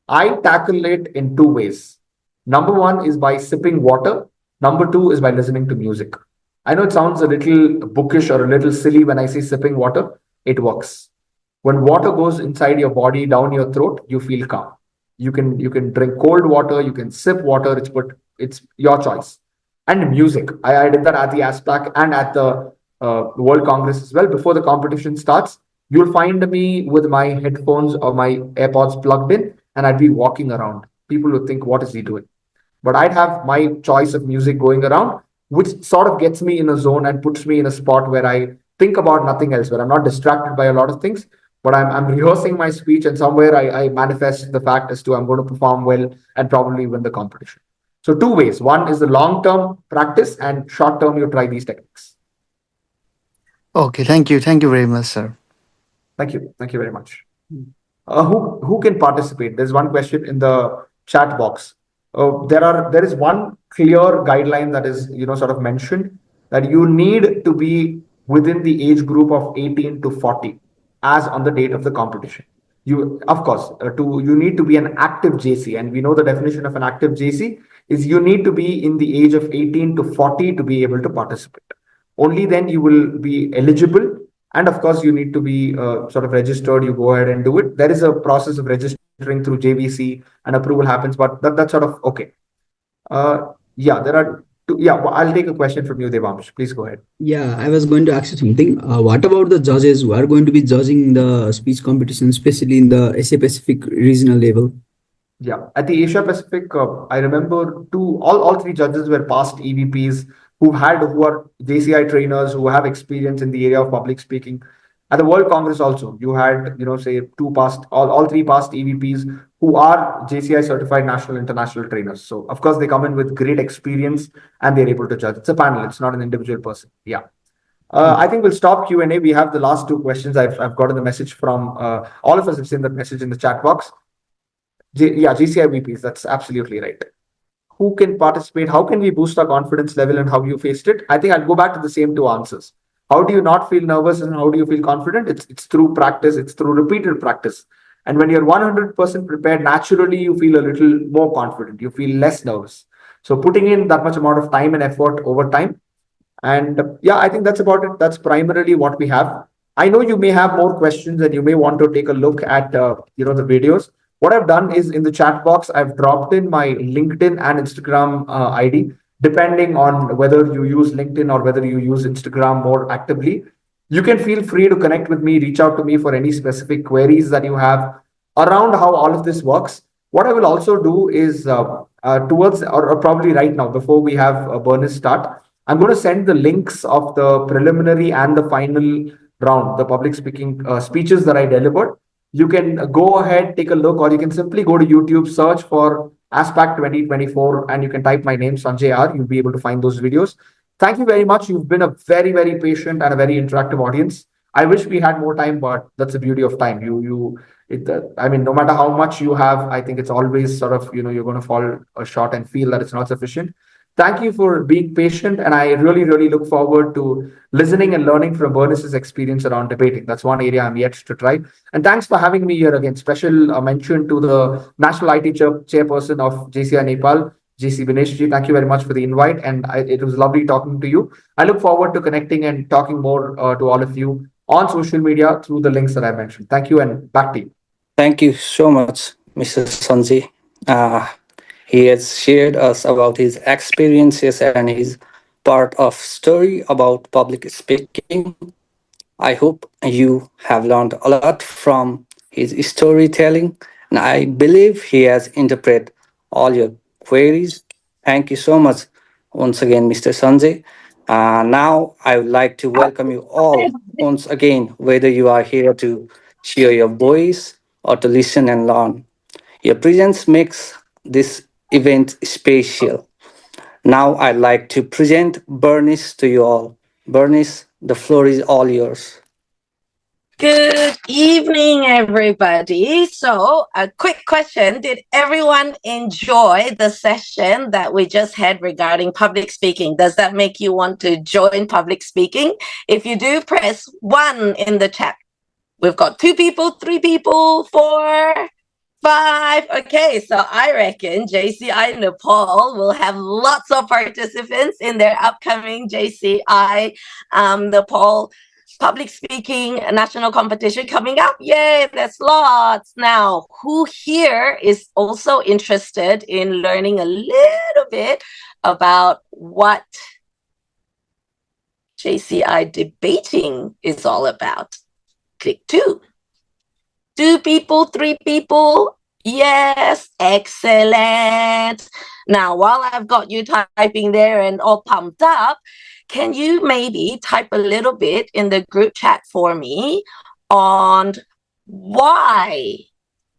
Speaker 3: I tackle it in two ways. Number one is by sipping water. Number two is by listening to music. I know it sounds a little bookish or a little silly when I say sipping water. It works. When water goes inside your body, down your throat, you feel calm. You can drink cold water, you can sip water, it's your choice. And music. I did that at the ASPAC and at the World Congress as well. Before the competition starts, you'll find me with my headphones or my AirPods plugged in, and I'd be walking around. People would think, what is he doing? But I'd have my choice of music going around, which sort of gets me in a zone and puts me in a spot where I think about nothing else, where I'm not distracted by a lot of things, but I'm rehearsing my speech, and somewhere I manifest the fact as to I'm going to perform well and probably win the competition. So two ways. One is the long-term practice, and short-term, you try these techniques.
Speaker 5: okay, thank you very much, sir.
Speaker 3: Thank you very much. Who can participate? There's one question in the chat box. There is one clear guideline that is sort of mentioned, that you need to be within the age group of 18 to 40 as on the date of the competition. You need to be an active JC, and we know the definition of an active JC is you need to be in the age of 18 to 40 to be able to participate. Only then you will be eligible. And of course, you need to be sort of registered. You go ahead and do it. There is a process of registering through JVC, and approval happens, but that's sort of okay. There are two. Yeah, well, I'll take a question from you, Devamsh. Please go ahead.
Speaker 6: Yeah, I was going to ask you something. What about the judges who are going to be judging the speech competition, especially in the Asia Pacific regional level?
Speaker 3: Yeah, at the Asia Pacific, I remember all three judges were past EVPs who are JCI trainers who have experience in the area of public speaking. At the World Congress also, you had, say all three past EVPs who are JCI certified national international trainers. So of course they come in with great experience and they're able to judge. It's a panel. It's not an individual person. Yeah. I think we'll stop Q&A. We have the last two questions. I've gotten the message from all of us have seen that message in the chat box. JCI VPs. That's absolutely right. Who can participate? How can we boost our confidence level and how you faced it? I think I'll go back to the same two answers. How do you not feel nervous and how do you feel confident? It's through practice, it's through repeated practice. And when you're 100% prepared, naturally you feel a little more confident, you feel less nervous. So putting in that much amount of time and effort over time. And yeah, I think that's about it. That's primarily what we have. I know you may have more questions and you may want to take a look at the videos. What I've done is in the chat box, I've dropped in my LinkedIn and Instagram ID, depending on whether you use LinkedIn or whether you use Instagram more actively. You can feel free to connect with me, reach out to me for any specific queries that you have around how all of this works. What I will also do is towards or probably right now, before we have Bernice start, I'm going to send the links of the preliminary and the final round, the public speaking speeches that I delivered. You can go ahead, take a look, or you can simply go to YouTube, search for ASPAC 2024, and you can type my name, Sanjay R. You'll be able to find those videos. Thank you very much. You've been a very, very patient and a very interactive audience. I wish we had more time, but that's the beauty of time. I mean, no matter how much you have, I think it's always sort of, you're going to fall short and feel that it's not sufficient. Thank you for being patient, and I really, really look forward to listening and learning from Bernice's experience around debating. That's one area I'm yet to try. And thanks for having me here again. Special mention to the National IT Chairperson of JCI Nepal, JC Bernice Ji. Thank you very much for the invite, and it was lovely talking to you. I look forward to connecting and talking more to all of you on social media through the links that I mentioned. Thank you, and back to you.
Speaker 2: Thank you so much, Mr. Sanjay. He has shared us about his experiences and his part of story about public speaking. I hope you have learned a lot from his storytelling, and I believe he has interpreted all your queries. Thank you so much once again, Mr. Sanjay. Now, I would like to welcome you all once again, whether you are here to share your voice or to listen and learn. Your presence makes this event special. Now, I'd like to present Bernice to you all. Bernice, the floor is all yours.
Speaker 7: Good evening, everybody. So, a quick question. Did everyone enjoy the session that we just had regarding public speaking? Does that make you want to join public speaking? If you do, press 1 in the chat. We've got 2 people, 3 people, 4, 5. Okay, so I reckon JCI Nepal will have lots of participants in their upcoming JCI Nepal public speaking national competition coming up. Yay, there's lots. Now, who here is also interested in learning a little bit about what JCI debating is all about? Click 2. 2 people, 3 people. Yes, excellent. Now, while I've got you typing there and all pumped up, can you maybe type a little bit in the group chat for me on why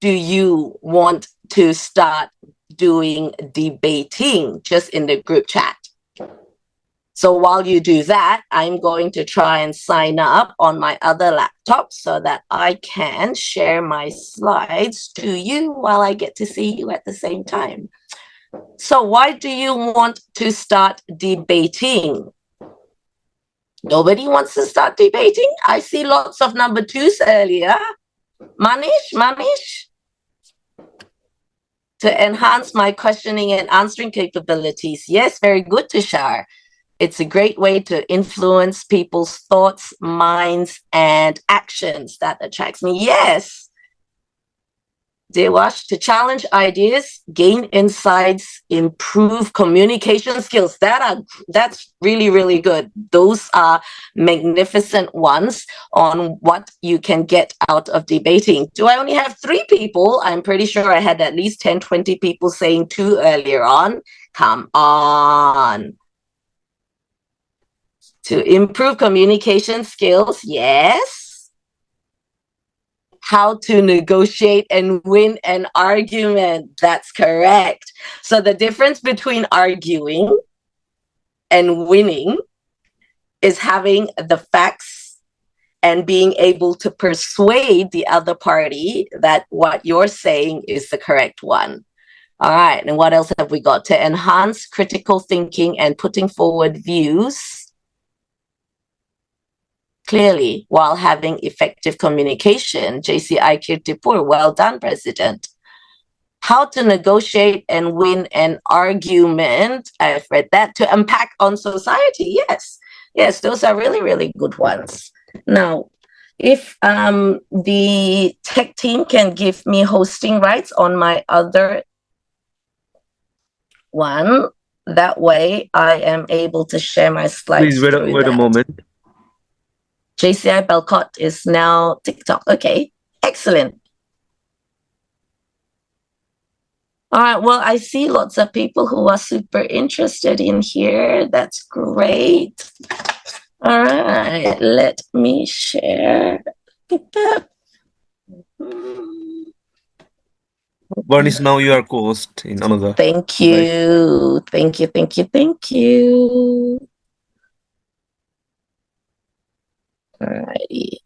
Speaker 7: do you want to start doing debating, just in the group chat? So while you do that, I'm going to try and sign up on my other laptop so that I can share my slides to you while I get to see you at the same time. So why do you want to start debating? Nobody wants to start debating? I see lots of number 2s earlier. Manish? To enhance my questioning and answering capabilities. Yes, very good, Tushar. It's a great way to influence people's thoughts, minds, and actions. That attracts me. Yes. Dewash, to challenge ideas, gain insights, improve communication skills. That's really, really good. Those are magnificent ones on what you can get out of debating. Do I only have 3 people? I'm pretty sure I had at least 10, 20 people saying 2 earlier on. Come on. To improve communication skills, yes. How to negotiate and win an argument. That's correct. So the difference between arguing and winning is having the facts and being able to persuade the other party that what you're saying is the correct one. All right, and what else have we got? To enhance critical thinking and putting forward views clearly while having effective communication. JCI Kirtipur, well done, President. How to negotiate and win an argument. I've read that. To impact on society. Yes, yes, those are really, really good ones. Now, if the tech team can give me hosting rights on my other one, that way I am able to share my slides.
Speaker 8: Please wait a moment.
Speaker 7: JCI Belcott is now TikTok. Okay, excellent. All right, well, I see lots of people who are super interested in here. That's great. All right, let me share.
Speaker 8: Bernice, now you are co-host in another.
Speaker 7: Thank you. Thank you, thank you, thank you. All righty.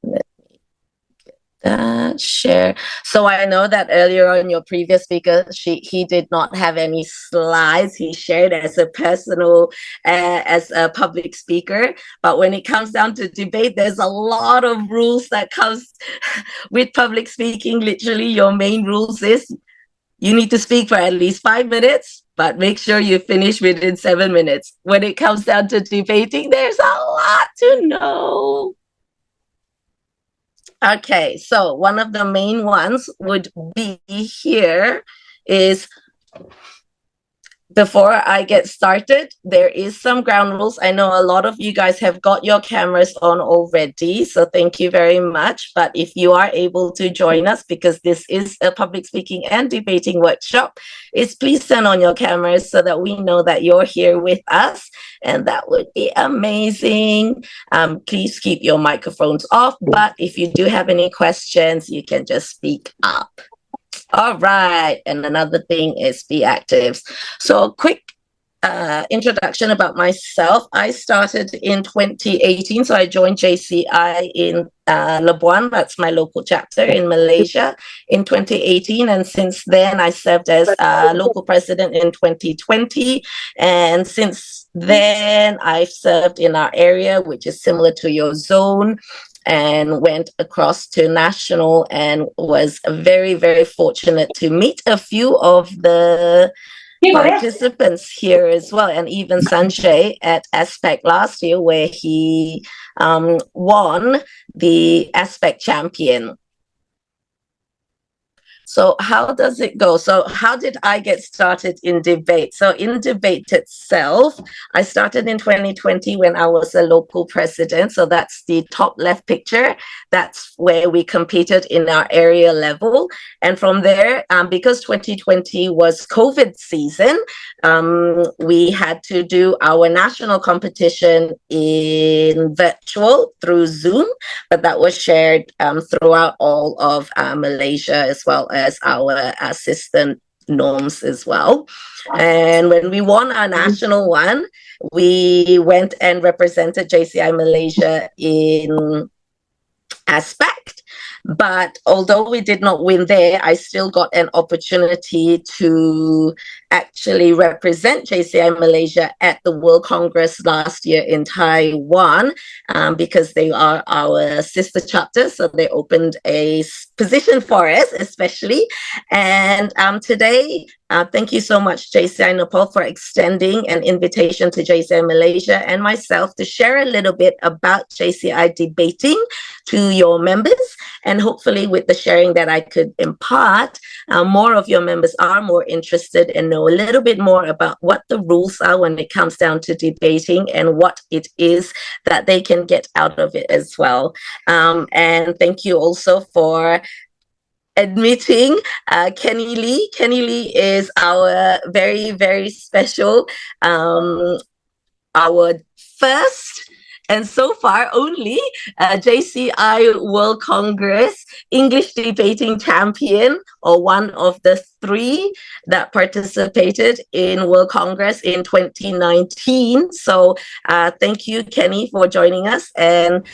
Speaker 7: Let me get that share. So I know that earlier on your previous speaker, he did not have any slides. He shared as a personal, as a public speaker. But when it comes down to debate, there's a lot of rules that comes with public speaking. Literally, your main rules is you need to speak for at least 5 minutes, but make sure you finish within 7 minutes. When it comes down to debating, there's a lot to know. Okay, so one of the main ones would be here is, before I get started, there is some ground rules. I know a lot of you guys have got your cameras on already, so thank you very much. But if you are able to join us, because this is a public speaking and debating workshop, please turn on your cameras so that we know that you're here with us, and that would be amazing. Please keep your microphones off, but if you do have any questions, you can just speak up. All right, and another thing is be active. So a quick introduction about myself. I started in 2018, so I joined JCI in Labuan, that's my local chapter in Malaysia, in 2018, and since then I served as local president in 2020, and since then I've served in our area, which is similar to your zone, and went across to national, and was very, very fortunate to meet a few of the participants here as well, and even Sanjay at ASPAC last year, where he won the ASPAC Champion. So how does it go? So how did I get started in debate? So in debate itself, I started in 2020 when I was a local president. So that's the top left picture. That's where we competed in our area level. And from there, because 2020 was COVID season, we had to do our national competition in virtual through Zoom, but that was shared throughout all of Malaysia, as well as our assistant norms as well. And when we won our national one, we went and represented JCI Malaysia in ASPAC. But although we did not win there, I still got an opportunity to actually represent JCI Malaysia at the World Congress last year in Taiwan, because they are our sister chapter. So they opened a position for us, especially. And today, thank you so much, JCI Nepal, for extending an invitation to JCI Malaysia and myself to share a little bit about JCI debating to your members. And hopefully with the sharing that I could impart, more of your members are more interested and know a little bit more about what the rules are when it comes down to debating and what it is that they can get out of it as well. And thank you also for admitting Kenny Lee. Kenny Lee is our very, very special, our first And so far, only JCI World Congress English Debating Champion, or one of the 3 that participated in World Congress in 2019. So thank you, Kenny, for joining us. And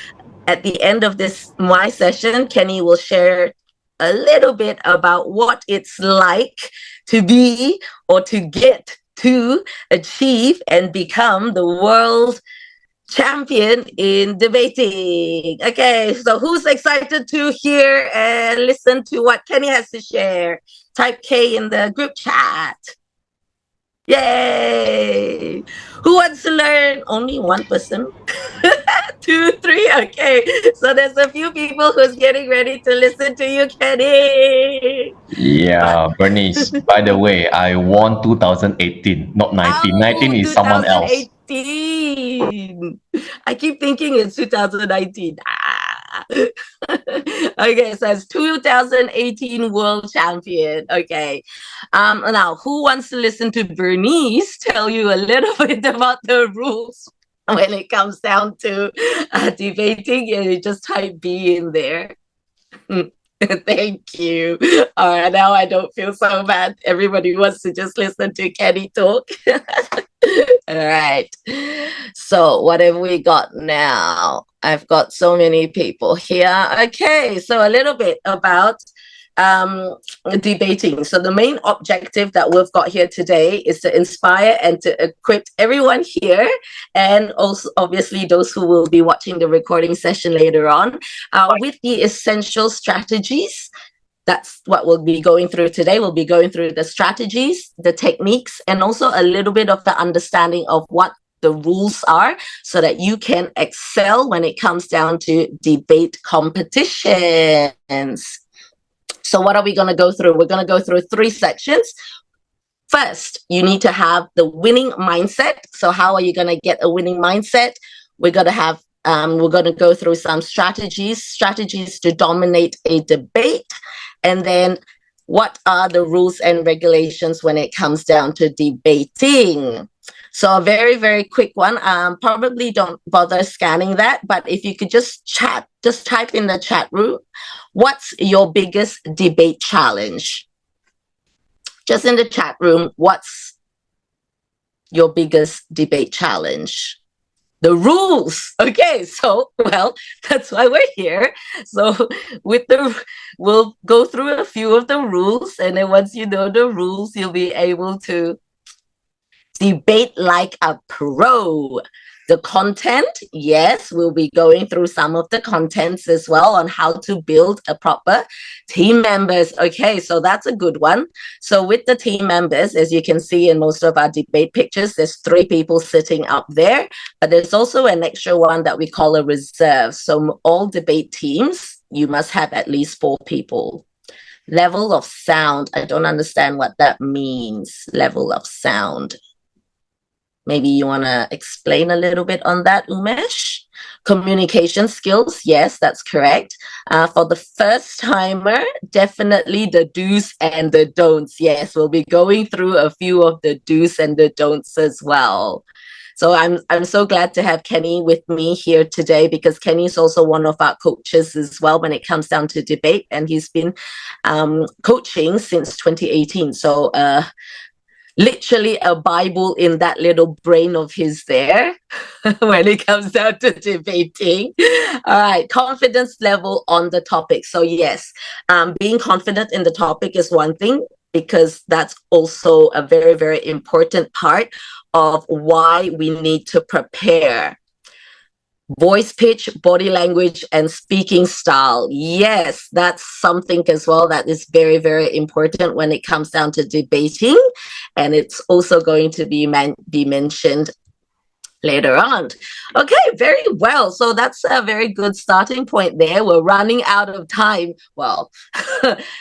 Speaker 7: at the end of my session, Kenny will share a little bit about what it's like to be or to get to achieve and become the world champion in debating. Okay, so who's excited to hear and listen to what Kenny has to share? Type K in the group chat. Yay! Who wants to learn? Only one person. 2, 3. Okay, so there's a few people who's getting ready to listen to you, Kenny.
Speaker 9: Yeah, Bernice, by the way, I won 2018, not 19. 19 is someone else.
Speaker 7: 2018. I keep thinking it's 2019. Okay, so it's 2018 world champion. Okay. Now, who wants to listen to Bernice tell you a little bit about the rules when it comes down to debating? You just type B in there. Thank you. All right, now I don't feel so bad. Everybody wants to just listen to Kenny talk. All right. So what have we got now? I've got so many people here. Okay, so a little bit about debating. So the main objective that we've got here today is to inspire and to equip everyone here, and also obviously those who will be watching the recording session later on, with the essential strategies. That's what we'll be going through today. We'll be going through the strategies, the techniques, and also a little bit of the understanding of what the rules are, so that you can excel when it comes down to debate competitions. So what are we going to go through? We're going to go through 3 sections. First, you need to have the winning mindset. So how are you going to get a winning mindset? We're going to have we're going to go through some strategies to dominate a debate. And then what are the rules and regulations when it comes down to debating? So a very, very quick one. Probably don't bother scanning that, but if you could just type in the chat room, what's your biggest debate challenge? Just in the chat room, what's your biggest debate challenge? The rules. Okay, so, well, that's why we're here. So we'll go through a few of the rules, and then once you know the rules, you'll be able to debate like a pro. The content, yes, we'll be going through some of the contents as well on how to build a proper team members. Okay, so that's a good one. So with the team members, as you can see in most of our debate pictures, there's 3 people sitting up there, but there's also an extra one that we call a reserve. So all debate teams, you must have at least 4 people. Level of sound, I don't understand what that means, level of sound. Maybe you want to explain a little bit on that, Umesh? Communication skills, yes, that's correct. For the first timer, definitely the do's and the don'ts. Yes, we'll be going through a few of the do's and the don'ts as well. So I'm so glad to have Kenny with me here today, because Kenny is also one of our coaches as well when it comes down to debate, and he's been coaching since 2018. So literally a Bible in that little brain of his there when it comes down to debating. All right, confidence level on the topic. So yes, being confident in the topic is one thing, because that's also a very, very important part of why we need to prepare. Voice pitch, body language, and speaking style. Yes, that's something as well that is very, very important when it comes down to debating. And it's also going to be mentioned later on. Okay, very well. So that's a very good starting point there. We're running out of time. Well,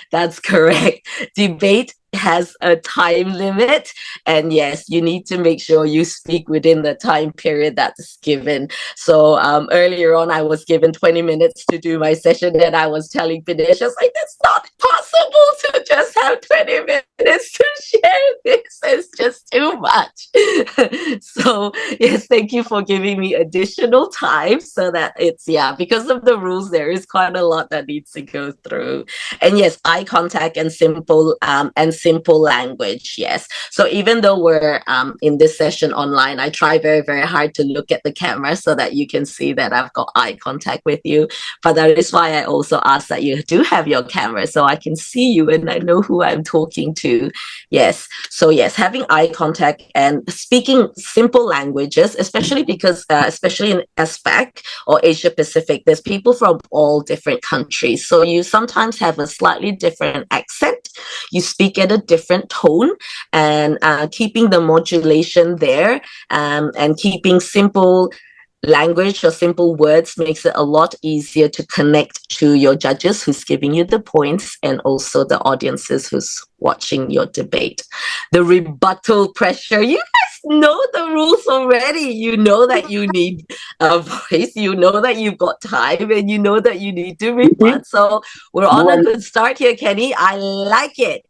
Speaker 7: that's correct. Debate has a time limit, and yes, you need to make sure you speak within the time period that's given. So earlier on, I was given 20 minutes to do my session, and I was telling Finesh, I was like, that's not possible to just have 20 minutes to share this. It's just too much. So yes, thank you for giving me additional time so that it's, because of the rules, there is quite a lot that needs to go through. And yes, eye contact and simple language. Yes. So even though we're in this session online, I try very, very hard to look at the camera so that you can see that I've got eye contact with you. But that is why I also ask that you do have your camera so I can see you and I know who I'm talking to. Yes. So yes, having eye contact and speaking simple languages, especially because, especially in ASPAC or Asia Pacific, there's people from all different countries. So you sometimes have a slightly different accent. You speak at a different tone, and keeping the modulation there, and keeping simple language or simple words makes it a lot easier to connect to your judges who's giving you the points and also the audiences who's watching your debate. The rebuttal pressure, you guys know the rules already. You know that you need a voice, you know that you've got time, and you know that you need to rebut. So we're on a good start here, Kenny. I like it.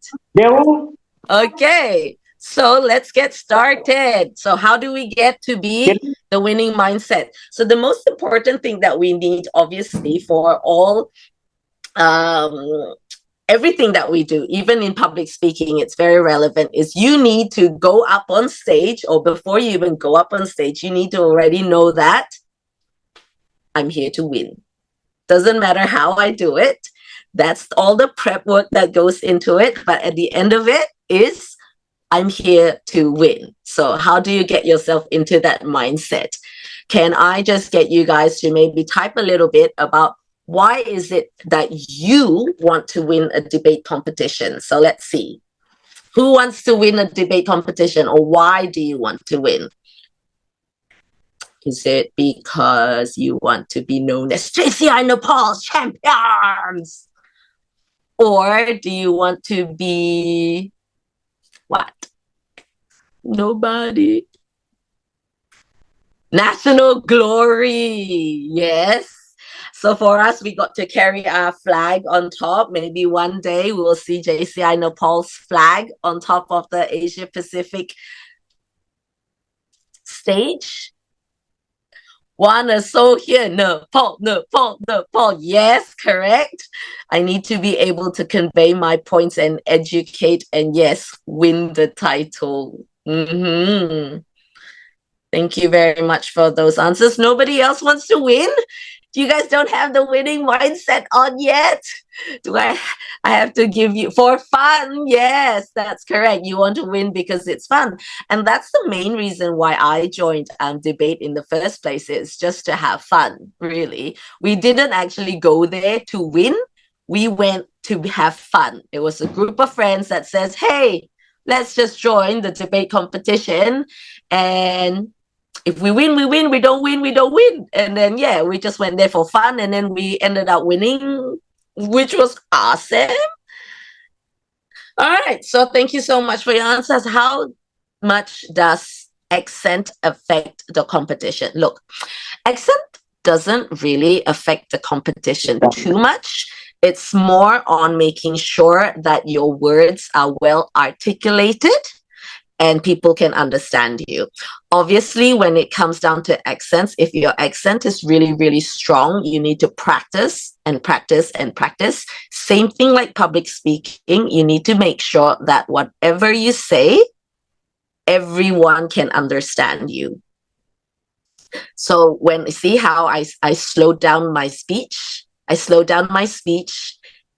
Speaker 7: Okay. So let's get started. So how do we get to be the winning mindset? So the most important thing that we need, obviously, for all everything that we do, even in public speaking, it's very relevant, is you need to go up on stage, or before you even go up on stage, you need to already know that I'm here to win. Doesn't matter how I do it. That's all the prep work that goes into it. But at the end of it is, I'm here to win. So how do you get yourself into that mindset? Can I just get you guys to maybe type a little bit about why is it that you want to win a debate competition? So let's see. Who wants to win a debate competition, or why do you want to win? Is it because you want to be known as JCI Nepal champions? Or do you want to be what? Nobody. National glory. Yes. So for us, we got to carry our flag on top. Maybe one day we will see JCI Nepal's flag on top of the Asia Pacific stage. Wanna so here, Nepal. Yes, correct. I need to be able to convey my points and educate, and yes, win the title. Thank you very much for those answers. Nobody else wants to win? You guys don't have the winning mindset on yet? Do I have to give you for fun? Yes, that's correct. You want to win because it's fun. And that's the main reason why I joined debate in the first place, is just to have fun, really. We didn't actually go there to win. We went to have fun. It was a group of friends that says, hey, let's just join the debate competition. And if we win, we win. We don't win, we don't win. And then, we just went there for fun. And then we ended up winning, which was awesome. All right. So thank you so much for your answers. How much does accent affect the competition? Look, accent doesn't really affect the competition too much. It's more on making sure that your words are well articulated and people can understand you. Obviously, when it comes down to accents, if your accent is really, really strong, you need to practice and practice and practice. Same thing like public speaking. You need to make sure that whatever you say, everyone can understand you. So when see how I slowed down my speech,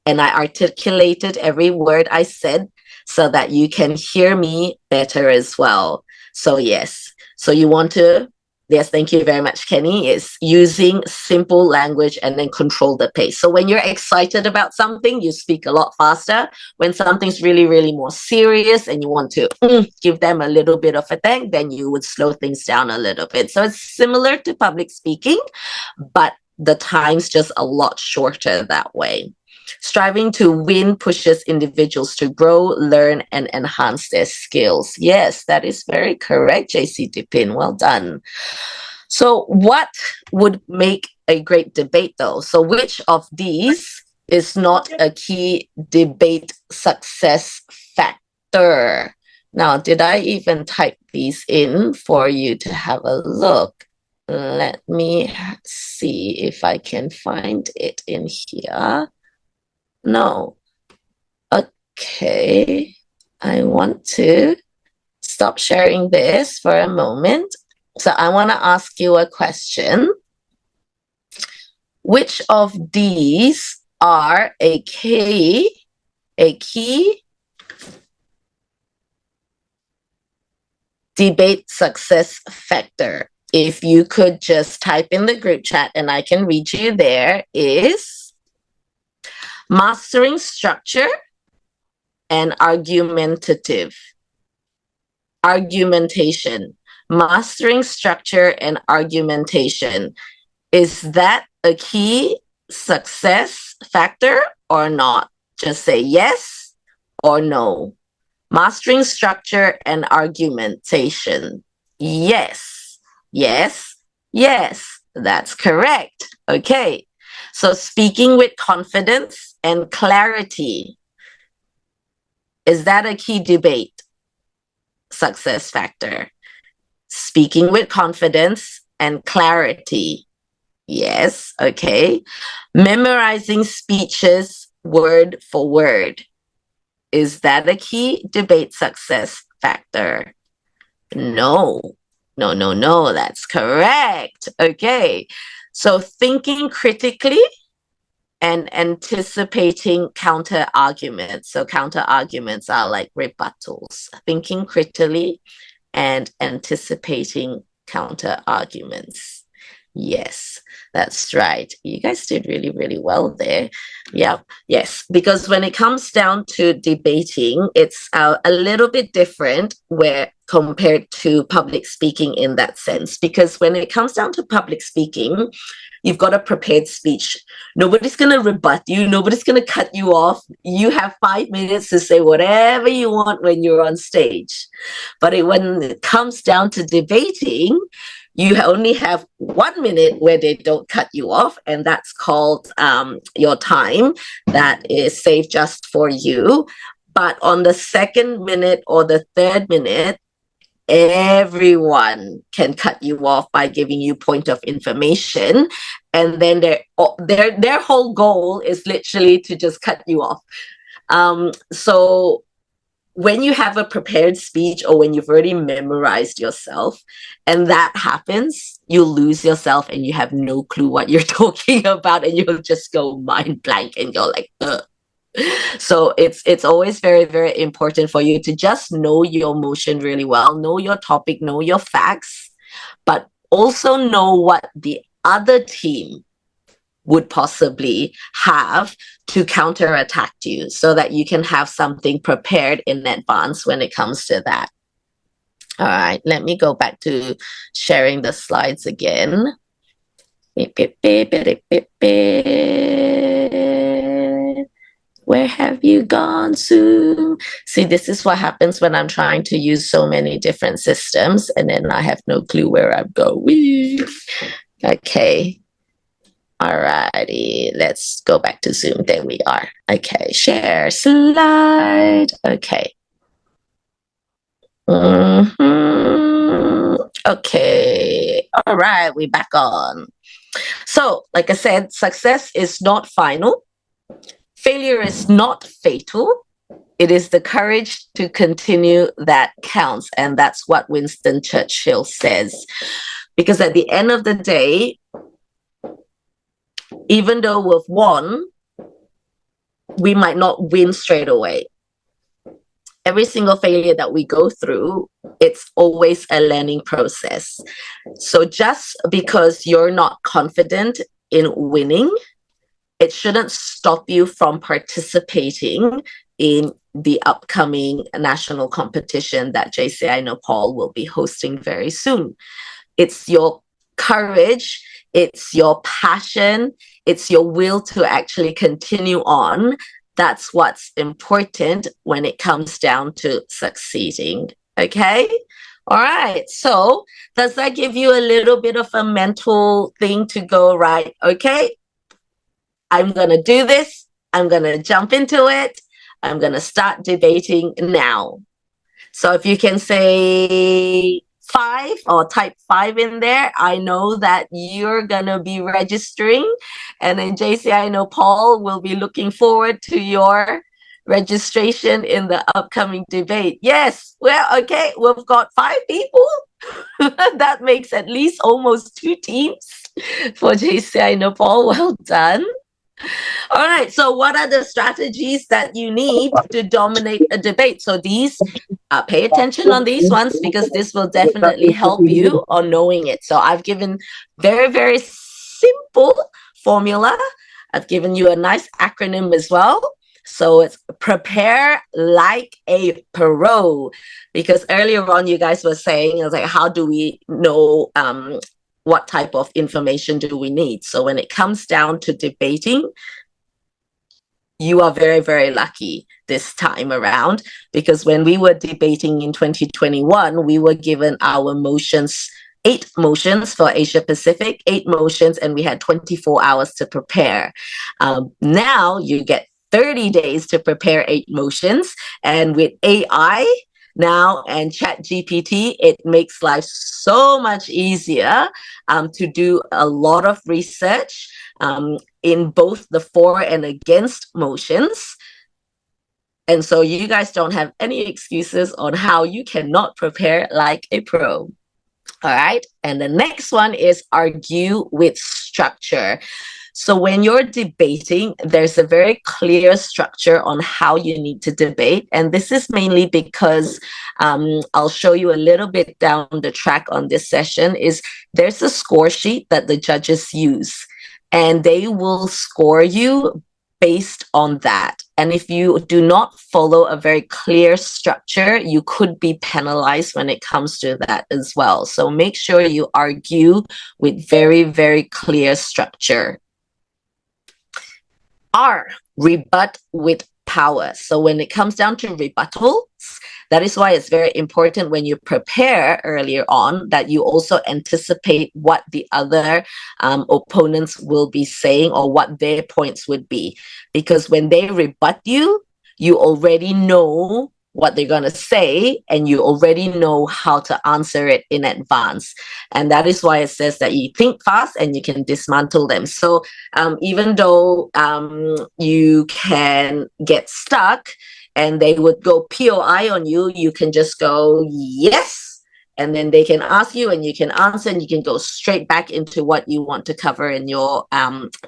Speaker 7: and I articulated every word I said, so that you can hear me better as well. So yes, so you want to, yes, thank you very much, Kenny, is using simple language and then control the pace. So when you're excited about something, you speak a lot faster. When something's really, really more serious and you want to give them a little bit of a thank, then you would slow things down a little bit. So it's similar to public speaking, but the time's just a lot shorter that way. Striving to win pushes individuals to grow, learn, and enhance their skills. Yes, that is very correct, JC Dipin. Well done. So what would make a great debate, though? So which of these is not a key debate success factor? Now, did I even type these in for you to have a look? Let me see if I can find it in here. No. Okay. I want to stop sharing this for a moment. So I want to ask you a question. Which of these are a key debate success factor? If you could just type in the group chat and I can read you there, is mastering structure and argumentation. Mastering structure and argumentation. Is that a key success factor or not? Just say yes or no. Mastering structure and argumentation. Yes, yes, yes. That's correct. Okay. So speaking with confidence and clarity. Is that a key debate success factor? Speaking with confidence and clarity. Yes, okay. Memorizing speeches word for word. Is that a key debate success factor? No, no, no, no, that's correct. Okay, so thinking critically and anticipating counter arguments. So counter arguments are like rebuttals. Thinking critically and anticipating counter arguments. Yes, that's right. You guys did really, really well there. Yeah, yes. Because when it comes down to debating, it's a little bit different where compared to public speaking in that sense. Because when it comes down to public speaking, you've got a prepared speech. Nobody's going to rebut you. Nobody's going to cut you off. You have 5 minutes to say whatever you want when you're on stage. But when it comes down to debating, you only have 1 minute where they don't cut you off, and that's called your time. That is saved just for you. But on the 2nd minute or the 3rd minute, everyone can cut you off by giving you point of information, and then their whole goal is literally to just cut you off. So when you have a prepared speech or when you've already memorized yourself and that happens, you lose yourself and you have no clue what you're talking about, and you'll just go mind blank and you're like, ugh. So it's always very, very important for you to just know your motion really well, know your topic, know your facts, but also know what the other team would possibly have to counterattack you, so that you can have something prepared in advance when it comes to that. All right, let me go back to sharing the slides again. Where have you gone, Sue? See, this is what happens when I'm trying to use so many different systems and then I have no clue where I'm going. Okay. Alrighty, let's go back to Zoom. There we are. Okay, share slide. Okay. Okay. All right, we're back on. So, like I said, success is not final. Failure is not fatal. It is the courage to continue that counts. And that's what Winston Churchill says. Because at the end of the day, even though we've won, we might not win straight away. Every single failure that we go through, it's always a learning process. So just because you're not confident in winning, it shouldn't stop you from participating in the upcoming national competition that JCI Nepal will be hosting very soon. It's your courage, it's your passion, it's your will to actually continue on. That's what's important when it comes down to succeeding. Okay? All right. So does that give you a little bit of a mental thing to go, right? Okay. I'm going to do this. I'm going to jump into it. I'm going to start debating now. So if you can say 5 or type 5 in there, I know that you're gonna be registering, and then JCI Nepal will be looking forward to your registration in the upcoming debate. Yes, well, okay, we've got 5 people. That makes at least almost 2 teams for JCI Nepal. Well done. All right, so what are the strategies that you need to dominate a debate? So these, pay attention on these ones, because this will definitely help you on knowing it. So I've given very, very simple formula. I've given you a nice acronym as well. So it's prepare like a pro, because earlier on you guys were saying, I was like, how do we know what type of information do we need? So when it comes down to debating, you are very, very lucky this time around, because when we were debating in 2021, we were given our motions, 8 motions for Asia Pacific, 8 motions, and we had 24 hours to prepare. Now you get 30 days to prepare 8 motions, and with AI now and ChatGPT, it makes life so much easier to do a lot of research in both the for and against motions. And so you guys don't have any excuses on how you cannot prepare like a pro. All right. And the next one is argue with structure. So when you're debating, there's a very clear structure on how you need to debate. And this is mainly because I'll show you a little bit down the track on this session, is there's a score sheet that the judges use, and they will score you based on that. And if you do not follow a very clear structure, you could be penalized when it comes to that as well. So make sure you argue with very, very clear structure. R, rebut with power. So when it comes down to rebuttals, that is why it's very important when you prepare earlier on that you also anticipate what the other opponents will be saying or what their points would be. Because when they rebut you, you already know what they're going to say, and you already know how to answer it in advance. And that is why it says that you think fast and you can dismantle them. So even though you can get stuck and they would go POI on you, you can just go, yes. And then they can ask you and you can answer, and you can go straight back into what you want to cover in your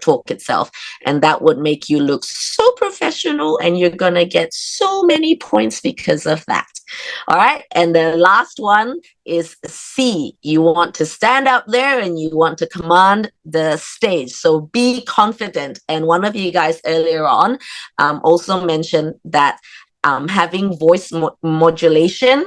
Speaker 7: talk itself. And that would make you look so professional, and you're going to get so many points because of that. All right. And the last one is C. You want to stand up there and you want to command the stage. So be confident. And one of you guys earlier on also mentioned that having voice modulation,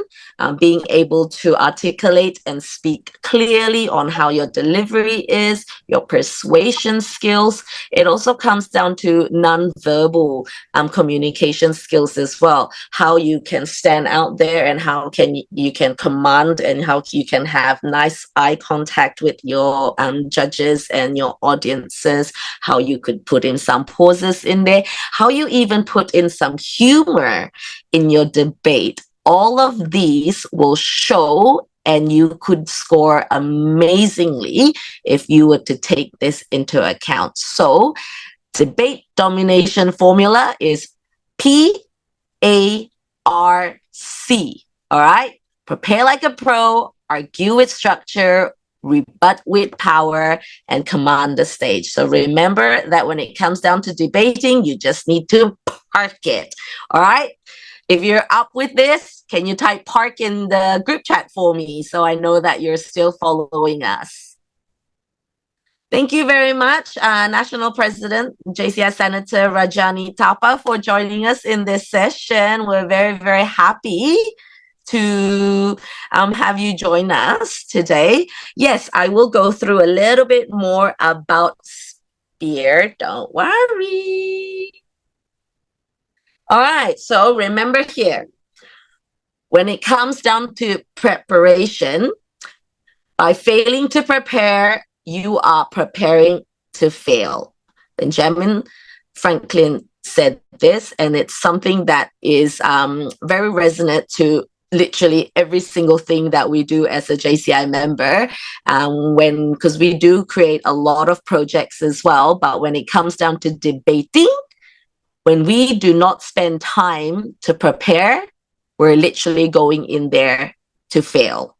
Speaker 7: being able to articulate and speak clearly on how your delivery is, your persuasion skills. It also comes down to non-verbal communication skills as well. How you can stand out there and how you can command and how you can have nice eye contact with your judges and your audiences, how you could put in some pauses in there, how you even put in some humor in your debate. All of these will show, and you could score amazingly if you were to take this into account. So debate domination formula is PARC. All right. Prepare like a pro, argue with structure, rebut with power, and command the stage. So remember that when it comes down to debating, you just need to park it. All right. If you're up with this, can you type park in the group chat for me so I know that you're still following us? Thank you very much, National President, JCI Senator Rajani Thapa, for joining us in this session. We're very, very happy to have you join us today. Yes, I will go through a little bit more about SPEAR. Don't worry. All right, so remember here, when it comes down to preparation, by failing to prepare, you are preparing to fail. Benjamin Franklin said this, and it's something that is very resonant to literally every single thing that we do as a JCI member, because we do create a lot of projects as well. But when it comes down to debating, when we do not spend time to prepare, we're literally going in there to fail.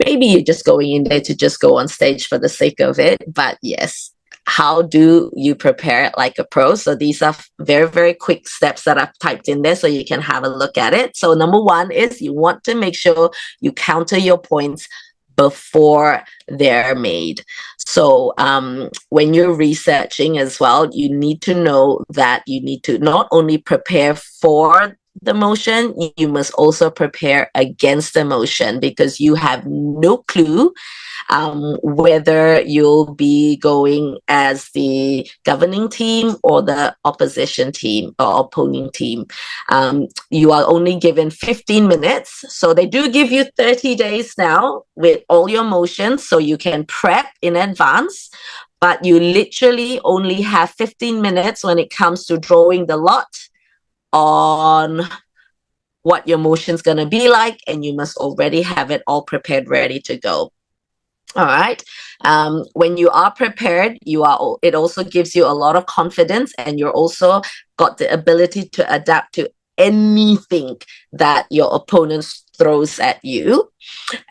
Speaker 7: Maybe you're just going in there to just go on stage for the sake of it. But yes, how do you prepare it like a pro? So these are very, very quick steps that I've typed in there so you can have a look at it. So number one is you want to make sure you counter your points before they're made. So when you're researching as well, you need to know that you need to not only prepare for the motion, you must also prepare against the motion, because you have no clue whether you'll be going as the governing team or the opposition team or opposing team. You are only given 15 minutes. So they do give you 30 days now with all your motions, so you can prep in advance. But you literally only have 15 minutes when it comes to drawing the lot on what your motion's going to be like, and you must already have it all prepared, ready to go. All right. When you are prepared, it also gives you a lot of confidence, and you're also got the ability to adapt to anything that your opponent throws at you.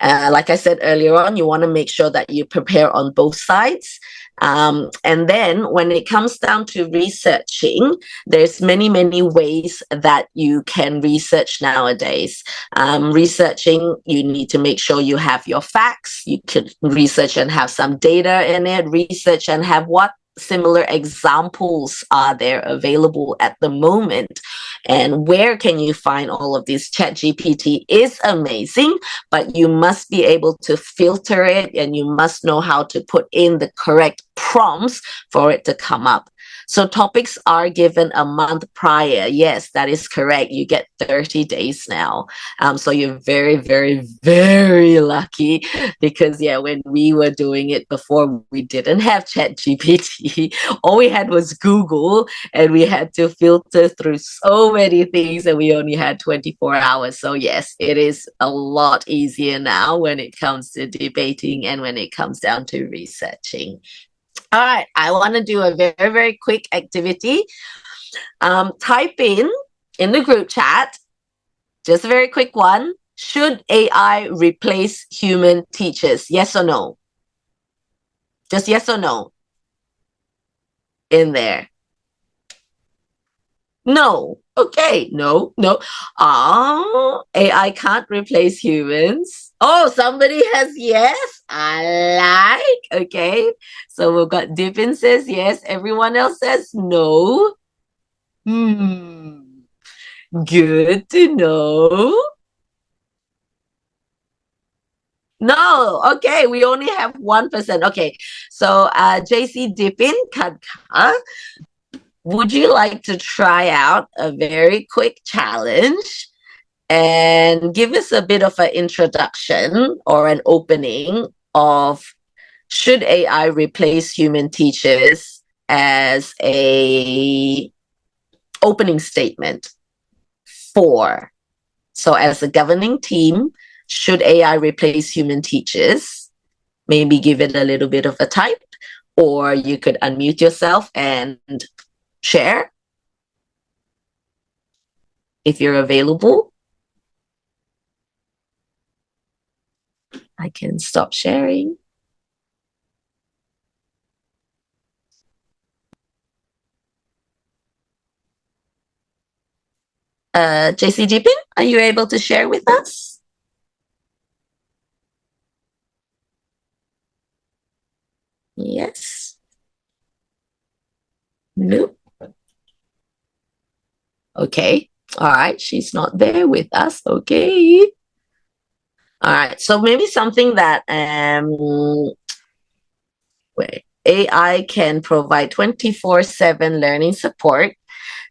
Speaker 7: Like I said earlier on, you want to make sure that you prepare on both sides. And then when it comes down to researching, there's many, many ways that you can research nowadays. Researching, you need to make sure you have your facts. You can research and have some data in it, research and have what similar examples are there available at the moment, and where can you find all of these. ChatGPT is amazing, but you must be able to filter it, and you must know how to put in the correct prompts for it to come up. So topics are given a month prior. Yes, that is correct. You get 30 days now. So you're very, very, very lucky, because when we were doing it before, we didn't have ChatGPT. All we had was Google, and we had to filter through so many things, and we only had 24 hours. So yes, it is a lot easier now when it comes to debating and when it comes down to researching. All right, I want to do a very, very quick activity. Type in the group chat, just a very quick one. Should AI replace human teachers? Yes or no? Just yes or no in there. No. Okay. No. AI can't replace humans. Oh, somebody has yes. I like. Okay. So we've got Dipin says yes. Everyone else says no. Good to know. No. Okay. We only have 1%. Okay. So JC Dipin Kadka, would you like to try out a very quick challenge and give us a bit of an introduction or an opening of should AI replace human teachers as a opening statement for? So as a governing team, should AI replace human teachers? Maybe give it a little bit of a type, or you could unmute yourself and share if you're available. I can stop sharing. JC Dipin, are you able to share with us? Yes. Nope. Okay. All right. She's not there with us. Okay. All right. So maybe something that where AI can provide 24/7 learning support,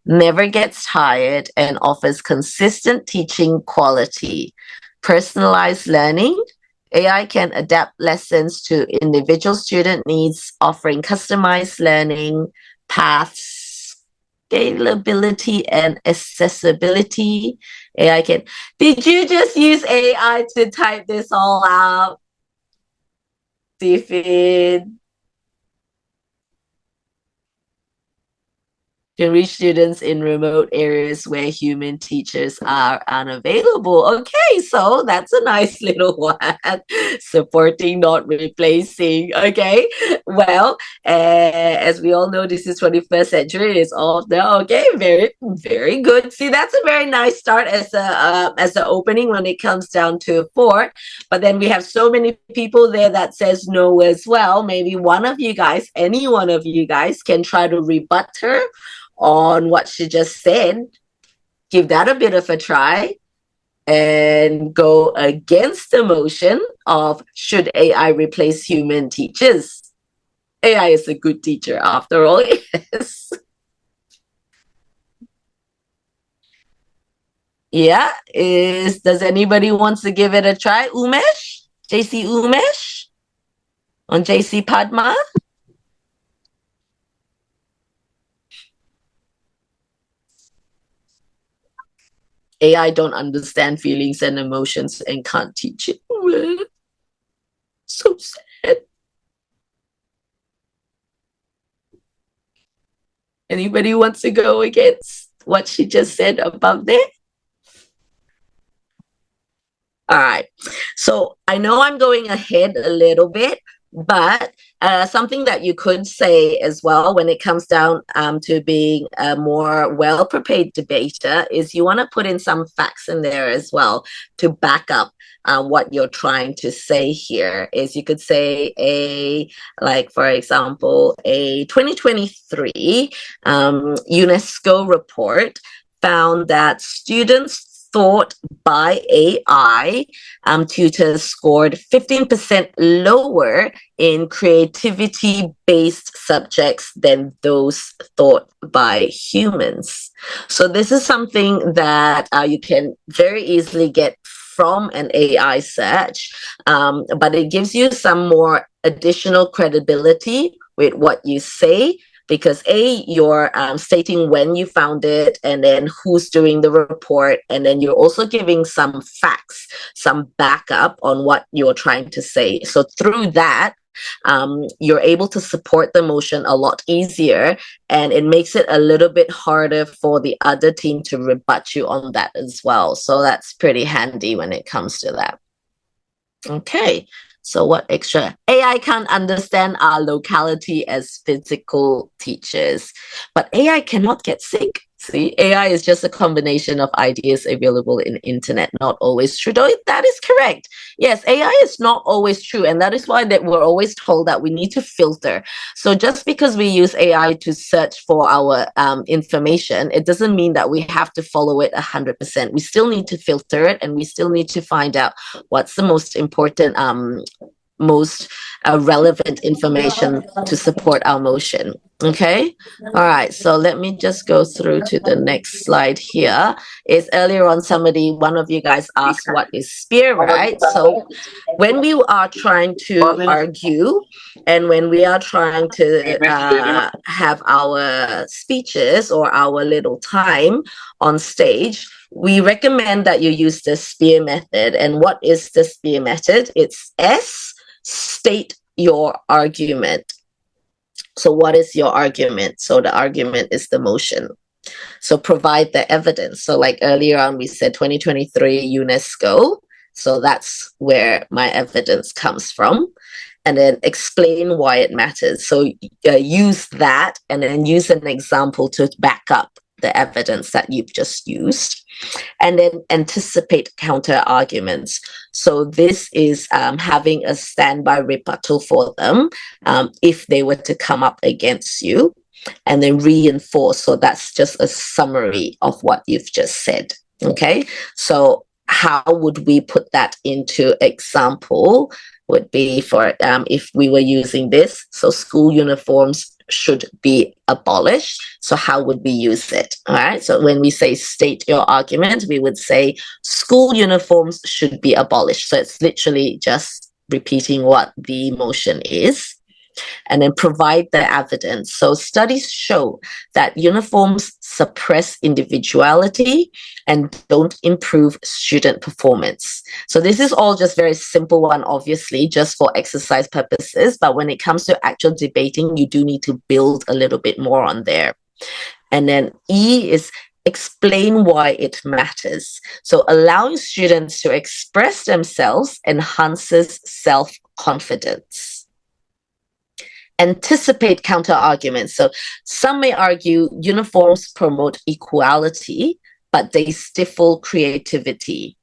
Speaker 7: never gets tired, and offers consistent teaching quality. Personalized learning. AI can adapt lessons to individual student needs, offering customized learning paths. scalability and accessibility. AI can. Did you just use AI to type this all out, Stephen? To reach students in remote areas where human teachers are unavailable. Okay, so that's a nice little one. Supporting, not replacing. Okay, well, as we all know, this is 21st century. It's all now. Okay, very, very good. See, that's a very nice start as a opening when it comes down to 4. But then we have so many people there that says no as well. Maybe one of you guys, any one of you guys, can try to rebut her on what she just said. Give that a bit of a try and go against the motion of should AI replace human teachers. AI is a good teacher after all. Yes. Yeah, does anybody wants to give it a try? Umesh? JC Umesh? On JC Padma? AI don't understand feelings and emotions and can't teach it. So sad. Anybody wants to go against what she just said about that? All right. So I know I'm going ahead a little bit, but something that you could say as well when it comes down to being a more well-prepared debater is you want to put in some facts in there as well to back up what you're trying to say here. Is you could say like for example, a 2023 UNESCO report found that students taught by AI tutors scored 15% lower in creativity-based subjects than those taught by humans. So this is something that you can very easily get from an AI search, but it gives you some more additional credibility with what you say, because you're stating when you found it and then who's doing the report, and then you're also giving some facts, some backup on what you're trying to say. So through that, you're able to support the motion a lot easier, and it makes it a little bit harder for the other team to rebut you on that as well. So that's pretty handy when it comes to that. Okay. So what extra? AI can't understand our locality as physical teachers, but AI cannot get sick. See, AI is just a combination of ideas available in internet, not always true. Though that is correct. Yes, AI is not always true, and that is why that we're always told that we need to filter. So just because we use AI to search for our information, it doesn't mean that we have to follow it 100%. We still need to filter it, and we still need to find out what's the most important, most relevant information to support our motion. Okay. All right. So let me just go through to the next slide here. Is earlier on one of you guys asked what is spear, right? So when we are trying to argue and when we are trying to have our speeches or our little time on stage, we recommend that you use the spear method. And what is the spear method? It's S, state your argument. So what is your argument? So the argument is the motion. So provide the evidence. So like earlier on, we said 2023 UNESCO. So that's where my evidence comes from. And then explain why it matters. So use that and then use an example to back up the evidence that you've just used. And then anticipate counter arguments. So this is having a standby rebuttal for them if they were to come up against you, and then reinforce. So that's just a summary of what you've just said. Okay. So how would we put that into example? Would be for if we were using this. So school uniforms should be abolished. So how would we use it? All right. So when we say state your argument, we would say school uniforms should be abolished. So it's literally just repeating what the motion is. and then provide the evidence. So studies show that uniforms suppress individuality and don't improve student performance. So this is all just very simple one, obviously, just for exercise purposes. But when it comes to actual debating, you do need to build a little bit more on there. And then E is explain why it matters. So allowing students to express themselves enhances self-confidence. Anticipate counter arguments. So some may argue uniforms promote equality, but they stifle creativity.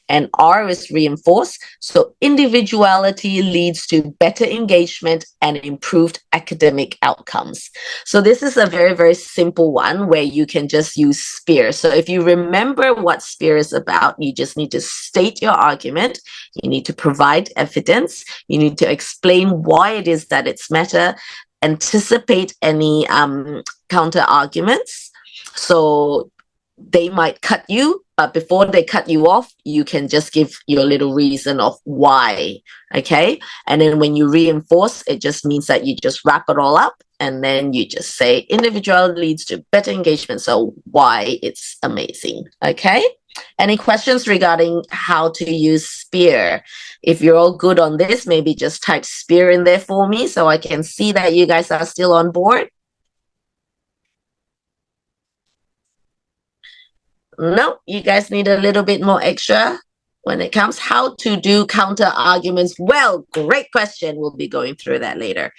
Speaker 7: And R is reinforce. So individuality leads to better engagement and improved academic outcomes. So this is a very, very simple one where you can just use SPEAR. So if you remember what SPEAR is about, you just need to state your argument. You need to provide evidence. You need to explain why it is that it's meta, anticipate any counter arguments. So they might cut you, but before they cut you off, you can just give your little reason of why, okay? And then when you reinforce, it just means that you just wrap it all up, and then you just say individuality leads to better engagement, so why it's amazing, okay? Any questions regarding how to use SPEAR? If you're all good on this, maybe just type SPEAR in there for me so I can see that you guys are still on board. No, you guys need a little bit more extra when it comes how to do counter arguments. Well, great question. We'll be going through that later.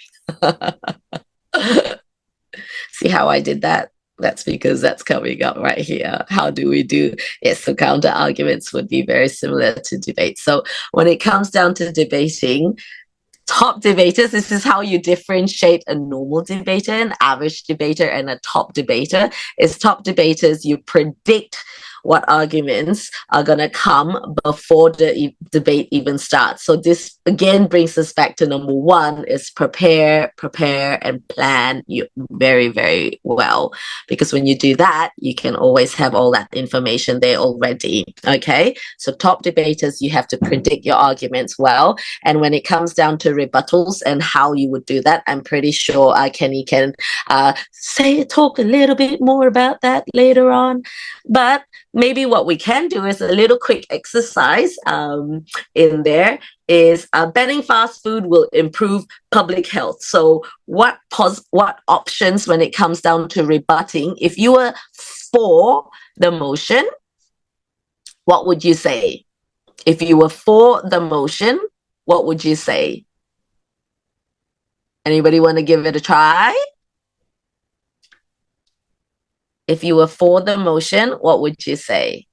Speaker 7: See how I did that? That's because that's coming up right here. How do we do? Yes, so counter arguments would be very similar to debate. So when it comes down to debating, top debaters, this is how you differentiate a normal debater, an average debater, and a top debater. Is top debaters, you predict what arguments are going to come before the debate even starts. So this again brings us back to number one, is prepare, and plan you very, very well. Because when you do that, you can always have all that information there already. Okay, so top debaters, you have to predict your arguments well. And when it comes down to rebuttals and how you would do that, I'm pretty sure Kenny can talk a little bit more about that later on. But maybe what we can do is a little quick exercise in there is banning fast food will improve public health. So what options when it comes down to rebutting? If you were for the motion, what would you say? If you were for the motion, what would you say? Anybody want to give it a try? If you were for the motion, what would you say?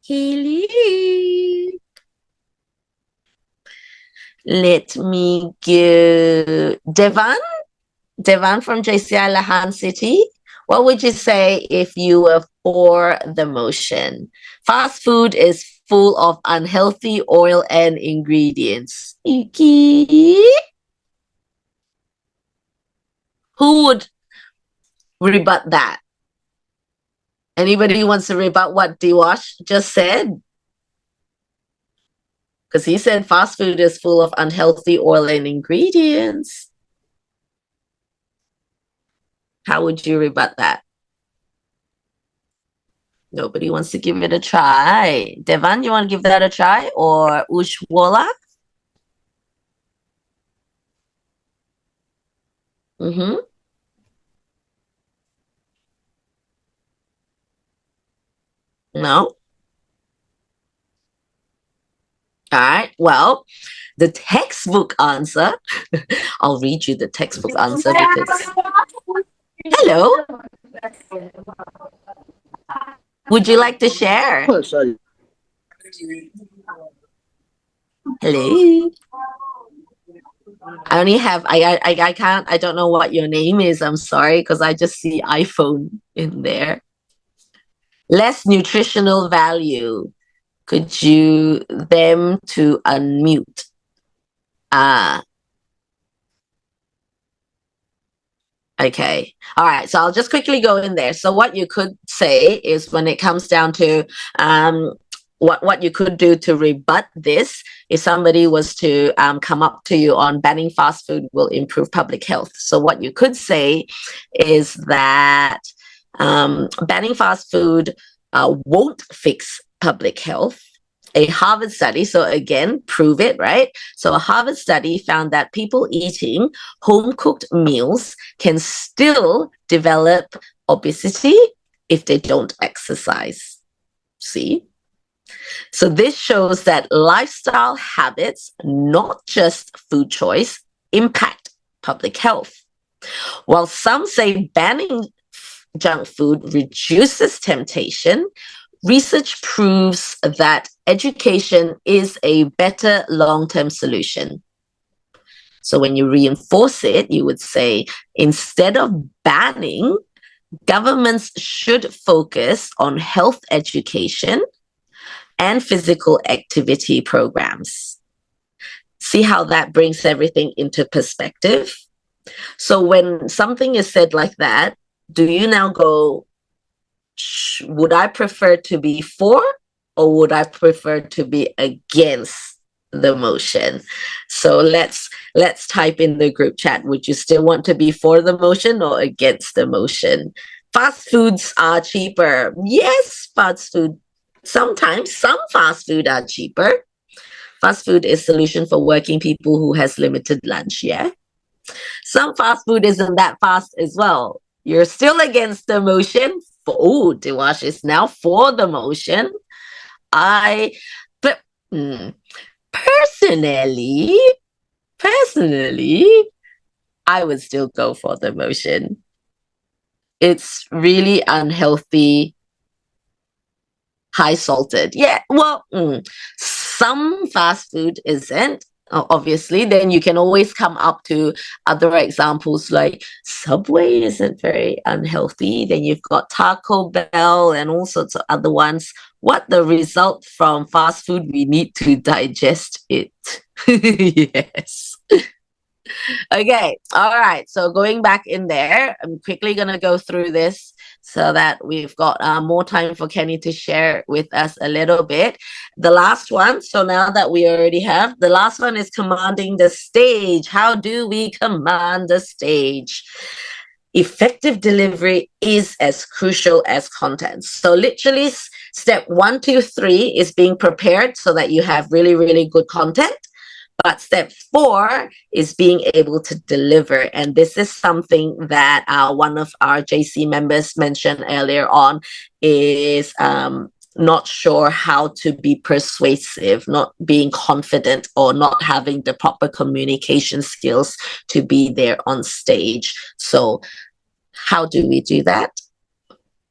Speaker 7: Haley. Let me give Devan from JCI Lahan City. What would you say if you were for the motion? Fast food is full of unhealthy oil and ingredients. Iki. Who would rebut that? Anybody who wants to rebut what Diwash just said? Because he said fast food is full of unhealthy oil and ingredients. How would you rebut that? Nobody wants to give it a try. Devan, you want to give that a try? Or Ushwala? Mm-hmm. No? All right. Well, the textbook answer, I'll read you the textbook answer because... Hello? Would you like to share?
Speaker 10: Oh, sorry.
Speaker 7: Hello? I only have, I can't, I don't know what your name is. I'm sorry, because I just see iPhone in there. Less nutritional value. Could you them to unmute? Okay. All right. So I'll just quickly go in there. So what you could say is when it comes down to what you could do to rebut this, if somebody was to come up to you on banning fast food will improve public health. So what you could say is that banning fast food won't fix public health. A Harvard study, so again, prove it, right? So a Harvard study found that people eating home-cooked meals can still develop obesity if they don't exercise. See? So this shows that lifestyle habits, not just food choice, impact public health. While some say banning junk food reduces temptation, research proves that education is a better long-term solution. So when you reinforce it, you would say, instead of banning, governments should focus on health education and physical activity programs. See how that brings everything into perspective? So when something is said like that, do you now go, would I prefer to be for or would I prefer to be against the motion? So let's type in the group chat. Would you still want to be for the motion or against the motion? Fast foods are cheaper. Yes, fast food. Sometimes some fast food are cheaper. Fast food is solution for working people who has limited lunch, yeah? Some fast food isn't that fast as well. You're still against the motion. Dewash is now for the motion. Personally, I would still go for the motion. It's really unhealthy, high salted. Yeah, well, some fast food isn't. Obviously, then you can always come up to other examples like Subway isn't very unhealthy. Then you've got Taco Bell and all sorts of other ones. What the result from fast food? We need to digest it. Yes. Okay. All right. So going back in there, I'm quickly going to go through this so that we've got more time for Kenny to share with us a little bit. The last one, so now that we already have, the last one is commanding the stage. How do we command the stage? Effective delivery is as crucial as content. So literally step 1, 2, 3 is being prepared so that you have really, really good content. But step 4 is being able to deliver. And this is something that one of our JC members mentioned earlier on is not sure how to be persuasive, not being confident, or not having the proper communication skills to be there on stage. So how do we do that?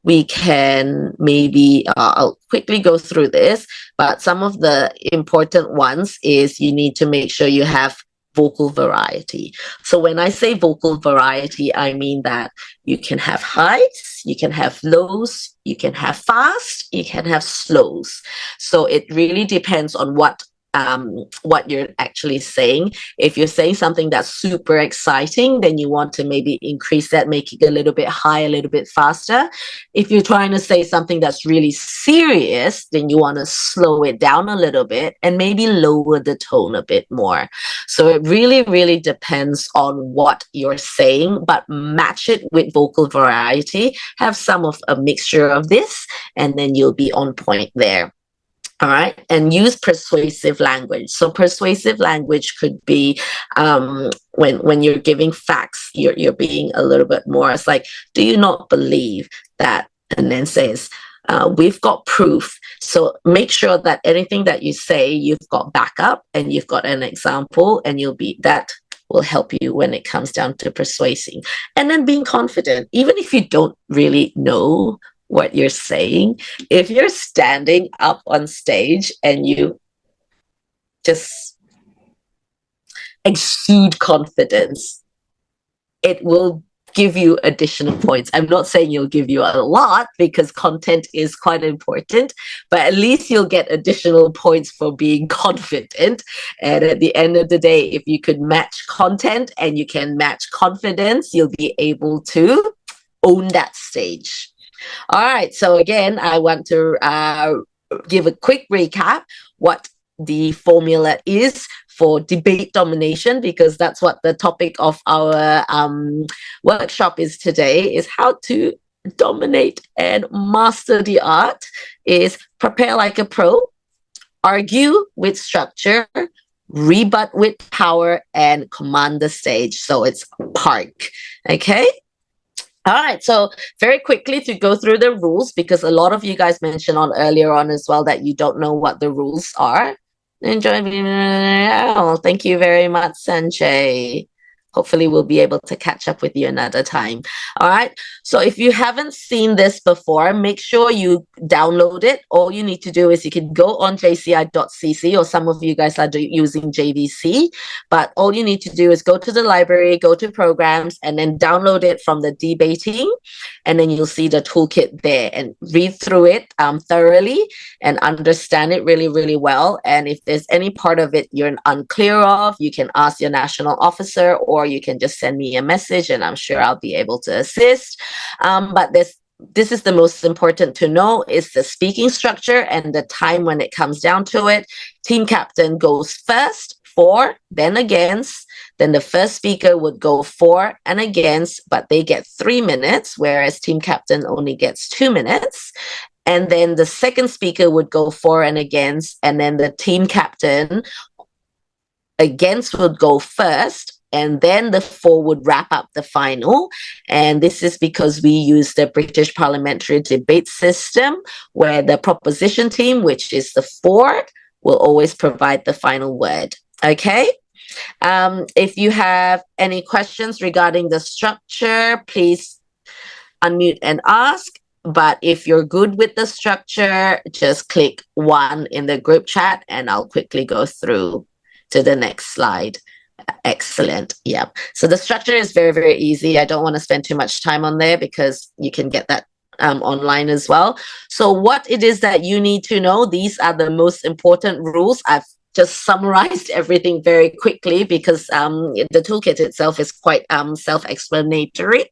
Speaker 7: We can maybe, I'll quickly go through this, but some of the important ones is you need to make sure you have vocal variety. So when I say vocal variety, I mean that you can have highs, you can have lows, you can have fast, you can have slows. So it really depends on what you're actually saying. If you're saying something that's super exciting, then you want to maybe increase that, make it a little bit high, a little bit faster. If you're trying to say something that's really serious, then you want to slow it down a little bit and maybe lower the tone a bit more. So it really, really depends on what you're saying, but match it with vocal variety, have some of a mixture of this, and then you'll be on point there. All right, and use persuasive language. So persuasive language could be when you're giving facts, you're being a little bit more. It's like, do you not believe that? And then says, we've got proof. So make sure that anything that you say, you've got backup and you've got an example, and that will help you when it comes down to persuading. And then being confident, even if you don't really know what you're saying, if you're standing up on stage and you just exude confidence, it will give you additional points. I'm not saying you'll give you a lot because content is quite important, but at least you'll get additional points for being confident. And at the end of the day, if you could match content and you can match confidence, you'll be able to own that stage. All right. So again, I want to give a quick recap what the formula is for debate domination, because that's what the topic of our workshop is today, is how to dominate and master the art. Is prepare like a pro, argue with structure, rebut with power, and command the stage. So it's park. Okay. All right, so very quickly to go through the rules, because a lot of you guys mentioned on earlier on as well that you don't know what the rules are. Enjoy. Oh, thank you very much, Sanjay. Hopefully we'll be able to catch up with you another time. All right. So if you haven't seen this before, make sure you download it. All you need to do is you can go on jci.cc, or some of you guys are using JVC, but all you need to do is go to the library, go to programs, and then download it from the debating, and then you'll see the toolkit there, and read through it thoroughly and understand it really, really well. And if there's any part of it you're unclear of, you can ask your national officer, or you can just send me a message, and I'm sure I'll be able to assist. But this is the most important to know, is the speaking structure and the time when it comes down to it. Team captain goes first, for, then against. Then the first speaker would go for and against, but they get 3 minutes, whereas team captain only gets 2 minutes. And then the second speaker would go for and against, and then the team captain against would go first, and then the for would wrap up the final. And this is because we use the British parliamentary debate system, where the proposition team, which is the for, will always provide the final word. Okay. If you have any questions regarding the structure, please unmute and ask. But if you're good with the structure, just click 1 in the group chat, and I'll quickly go through to the next slide. Excellent. Yeah. So the structure is very, very easy. I don't want to spend too much time on there, because you can get that online as well. So what it is that you need to know, these are the most important rules. I've just summarized everything very quickly, because the toolkit itself is quite self-explanatory.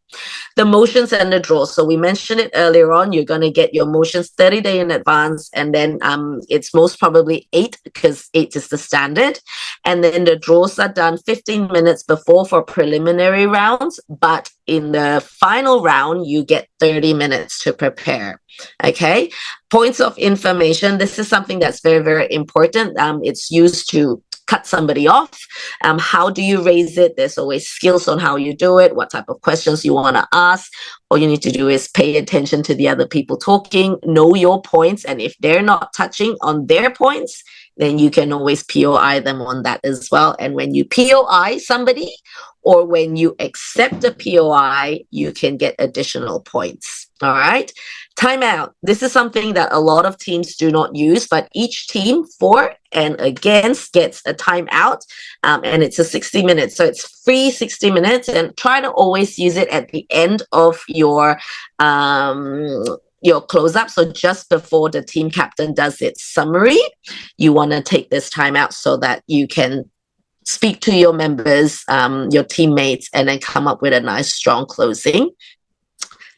Speaker 7: The motions and the draws. So we mentioned it earlier on, you're going to get your motions 30 days in advance, and then it's most probably 8, because 8 is the standard. And then the draws are done 15 minutes before for preliminary rounds, but in the final round, you get 30 minutes to prepare. Okay. Points of information. This is something that's very, very important. It's used to cut somebody off. How do you raise it? There's always skills on how you do it, what type of questions you want to ask. All you need to do is pay attention to the other people talking, know your points, and if they're not touching on their points, then you can always POI them on that as well. And when you POI somebody, or when you accept a POI, you can get additional points. All right. Timeout. This is something that a lot of teams do not use, but each team for and against gets a timeout, and it's a 60 minutes. So it's free 60 minutes, and try to always use it at the end of your close up. So just before the team captain does its summary, you want to take this time out so that you can speak to your members, your teammates, and then come up with a nice strong closing.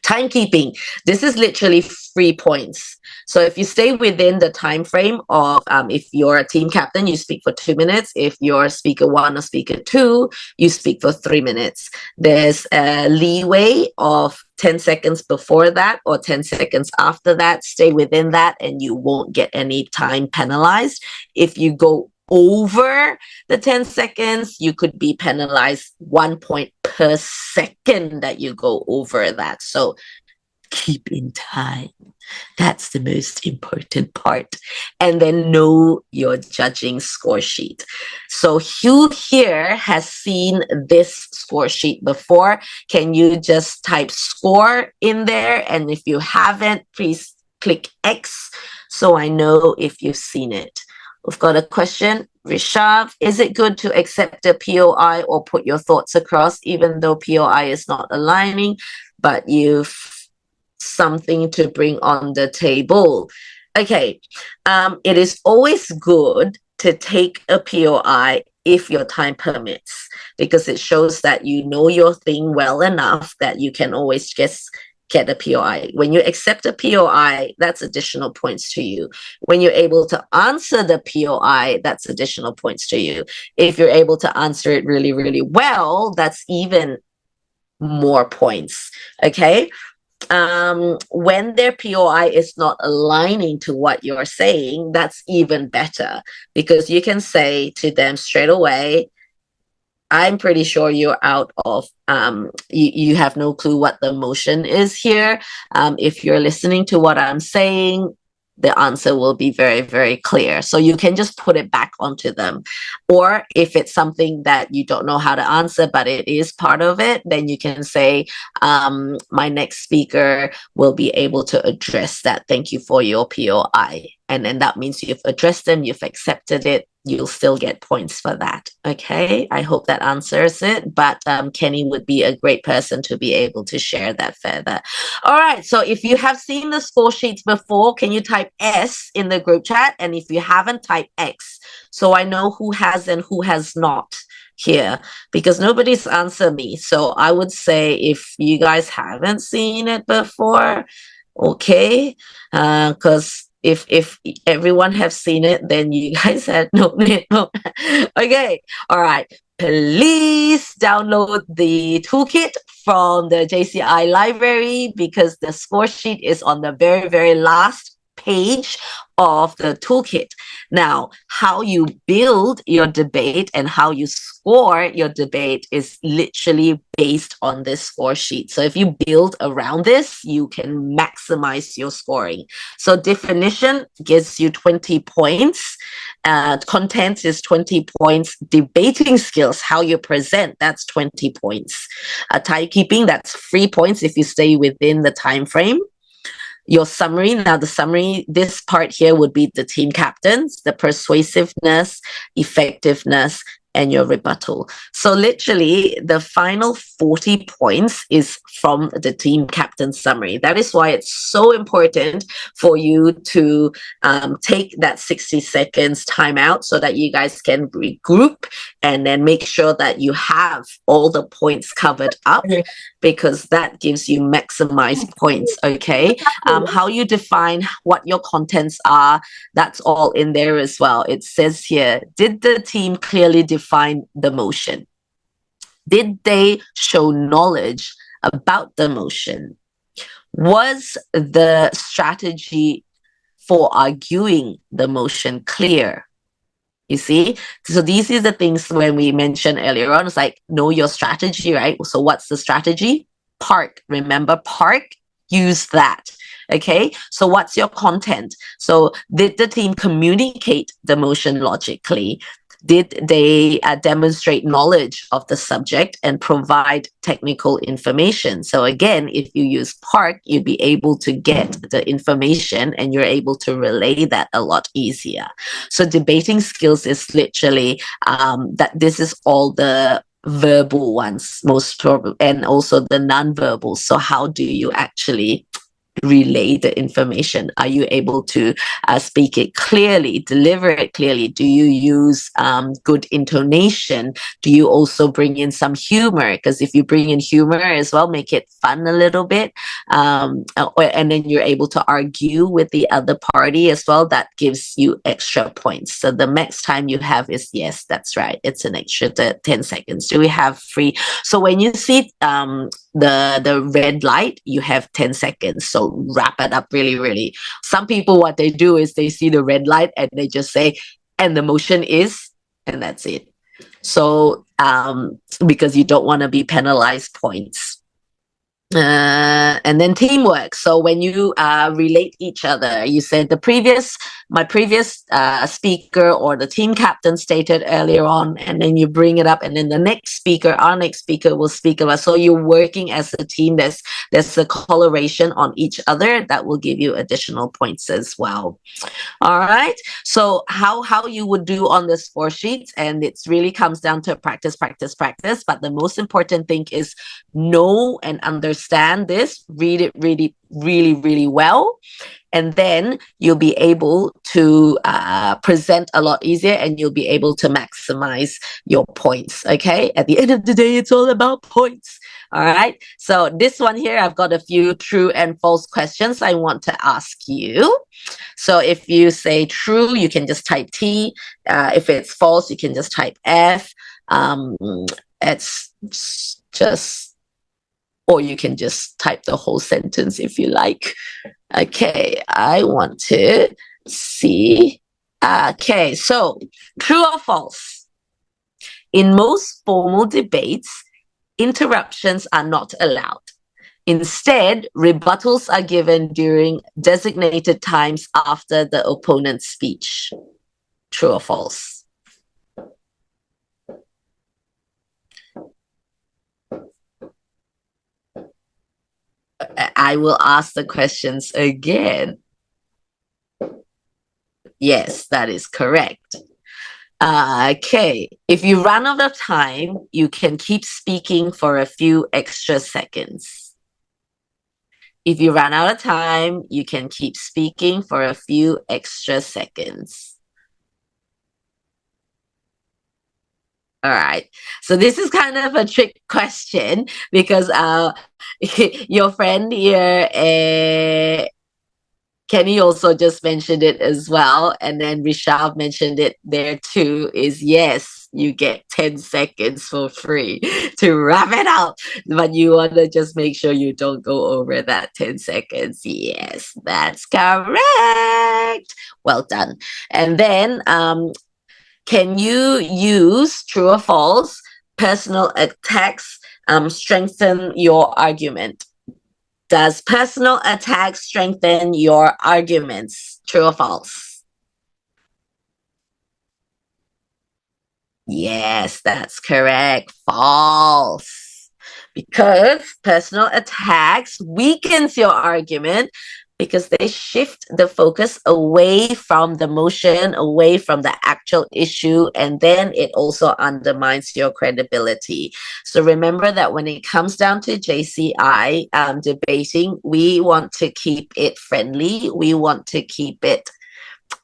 Speaker 7: Timekeeping. This is literally 3 points. So if you stay within the time frame of, if you're a team captain, you speak for 2 minutes. If you're speaker 1 or speaker 2, you speak for 3 minutes. There's a leeway of 10 seconds before that or 10 seconds after that. Stay within that, and you won't get any time penalized. If you go over the 10 seconds, you could be penalized 1 point per second that you go over that. So keep in time. That's the most important part. And then know your judging score sheet. So who here has seen this score sheet before? Can you just type score in there? And if you haven't, please click X so I know if you've seen it. We've got a question. Rishav, is it good to accept a POI or put your thoughts across, even though POI is not aligning, but you've something to bring on the table? Okay, it is always good to take a POI if your time permits, because it shows that you know your thing well enough that you can always just get a POI. When you accept a POI, that's additional points to you. When you're able to answer the POI, that's additional points to you. If you're able to answer it really, really well, that's even more points. Okay. When their POI is not aligning to what you're saying, that's even better, because you can say to them straight away, I'm pretty sure you're out of, you have no clue what the motion is here. If you're listening to what I'm saying, the answer will be very, very clear. So you can just put it back onto them. Or if it's something that you don't know how to answer, but it is part of it, then you can say, my next speaker will be able to address that. Thank you for your POI. And then that means you've addressed them, you've accepted it, you'll still get points for that. Okay, I hope that answers it. But Kenny would be a great person to be able to share that further. All right, so if you have seen the score sheets before, can you type S in the group chat? And if you haven't, type X, so I know who has and who has not here, because nobody's answered me. So I would say if you guys haven't seen it before, okay, because if everyone have seen it, then you guys had no. Okay, all right. Please download the toolkit from the JCI library, because the score sheet is on the very, very last page of the toolkit. Now, how you build your debate and how you score your debate is literally based on this score sheet. So if you build around this, you can maximize your scoring. So definition gives you 20 points. Content is 20 points. Debating skills, how you present, that's 20 points. Timekeeping, that's 3 points if you stay within the time frame. Your summary, now the summary, this part here would be the team captains, the persuasiveness, effectiveness, and your rebuttal. So literally the final 40 points is from the team captain summary. That is why it's so important for you to take that 60 seconds time out so that you guys can regroup and then make sure that you have all the points covered up, because that gives you maximized points. Okay. How you define what your contents are, that's all in there as well. It says here, did the team clearly define the motion? Did they show knowledge about the motion? Was the strategy for arguing the motion clear? You see? So these are the things when we mentioned earlier on, it's like, know your strategy, right? So what's the strategy? Park. Remember, park, use that. Okay, so what's your content? So did the team communicate the motion logically? Did they demonstrate knowledge of the subject and provide technical information? So again, if you use park, you'd be able to get the information and you're able to relay that a lot easier. So debating skills is literally that this is all the verbal ones, most probably, and also the non-verbal. So how do you actually relay the information? Are you able to speak it clearly, deliver it clearly? Do you use good intonation? Do you also bring in some humor? Because if you bring in humor as well, make it fun a little bit, and then you're able to argue with the other party as well, that gives you extra points. So the max time you have is, yes, that's right, it's an extra 10 seconds. Do we have free? So when you see the red light, you have 10 seconds. So wrap it up really, really. Some people, what they do is they see the red light and they just say, and the motion is, and that's it. So because you don't want to be penalized points. And then teamwork. So when you relate each other, you said my previous speaker or the team captain stated earlier on, and then you bring it up, and then the next speaker, our next speaker will speak about. So you're working as a team. There's a coloration on each other that will give you additional points as well. All right. So how you would do on the score sheets, and it really comes down to practice. But the most important thing is know and understand this, read it really, really, really well. And then you'll be able to present a lot easier, and you'll be able to maximize your points. Okay. At the end of the day, it's all about points. All right. So this one here, I've got a few true and false questions I want to ask you. So if you say true, you can just type T. If it's false, you can just type F. It's just, or you can just type the whole sentence if you like. Okay, I want to see. Okay, so true or false? In most formal debates, interruptions are not allowed. Instead, rebuttals are given during designated times after the opponent's speech. True or false? I will ask the questions again. Yes, that is correct. Okay, if you run out of time, you can keep speaking for a few extra seconds. If you run out of time, you can keep speaking for a few extra seconds. All right. So this is kind of a trick question because your friend here, Kenny also just mentioned it as well. And then Rishabh mentioned it there too, is yes, you get 10 seconds for free to wrap it up. But you want to just make sure you don't go over that 10 seconds. Yes, that's correct. Well done. And then can you use true or false? Personal attacks strengthen your argument. Does personal attacks strengthen your arguments? True or false? Yes, that's correct. False. Because personal attacks weakens your argument because they shift the focus away from the motion, away from the actual issue, and then it also undermines your credibility. So remember that when it comes down to JCI debating, we want to keep it friendly, we want to keep it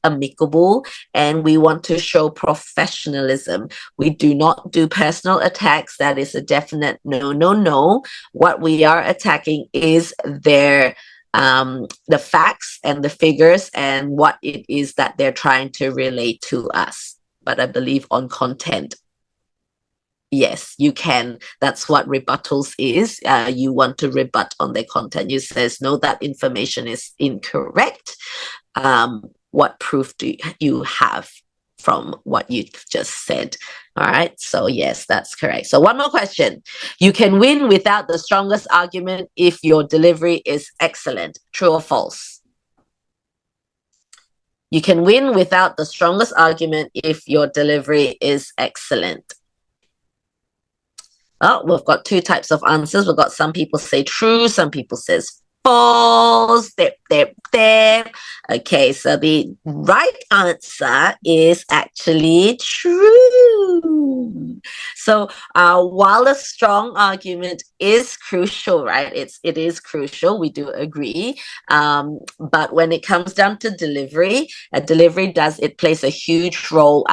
Speaker 7: amicable, and we want to show professionalism. We do not do personal attacks. That is a definite no, no, no. What we are attacking is their the facts and the figures and what it is that they're trying to relate to us. But I believe on content, yes, you can. That's what rebuttals is. You want to rebut on their content. You says, no, that information is incorrect. What proof do you have from what you just said? All right. So yes, that's correct. So one more question. You can win without the strongest argument if your delivery is excellent. True or false? You can win without the strongest argument if your delivery is excellent. Oh, we've got two types of answers. We've got some people say true, some people says false. Okay, so the right answer is actually true. So while a strong argument is crucial, right? It is crucial. We do agree. But when it comes down to delivery, it plays a huge role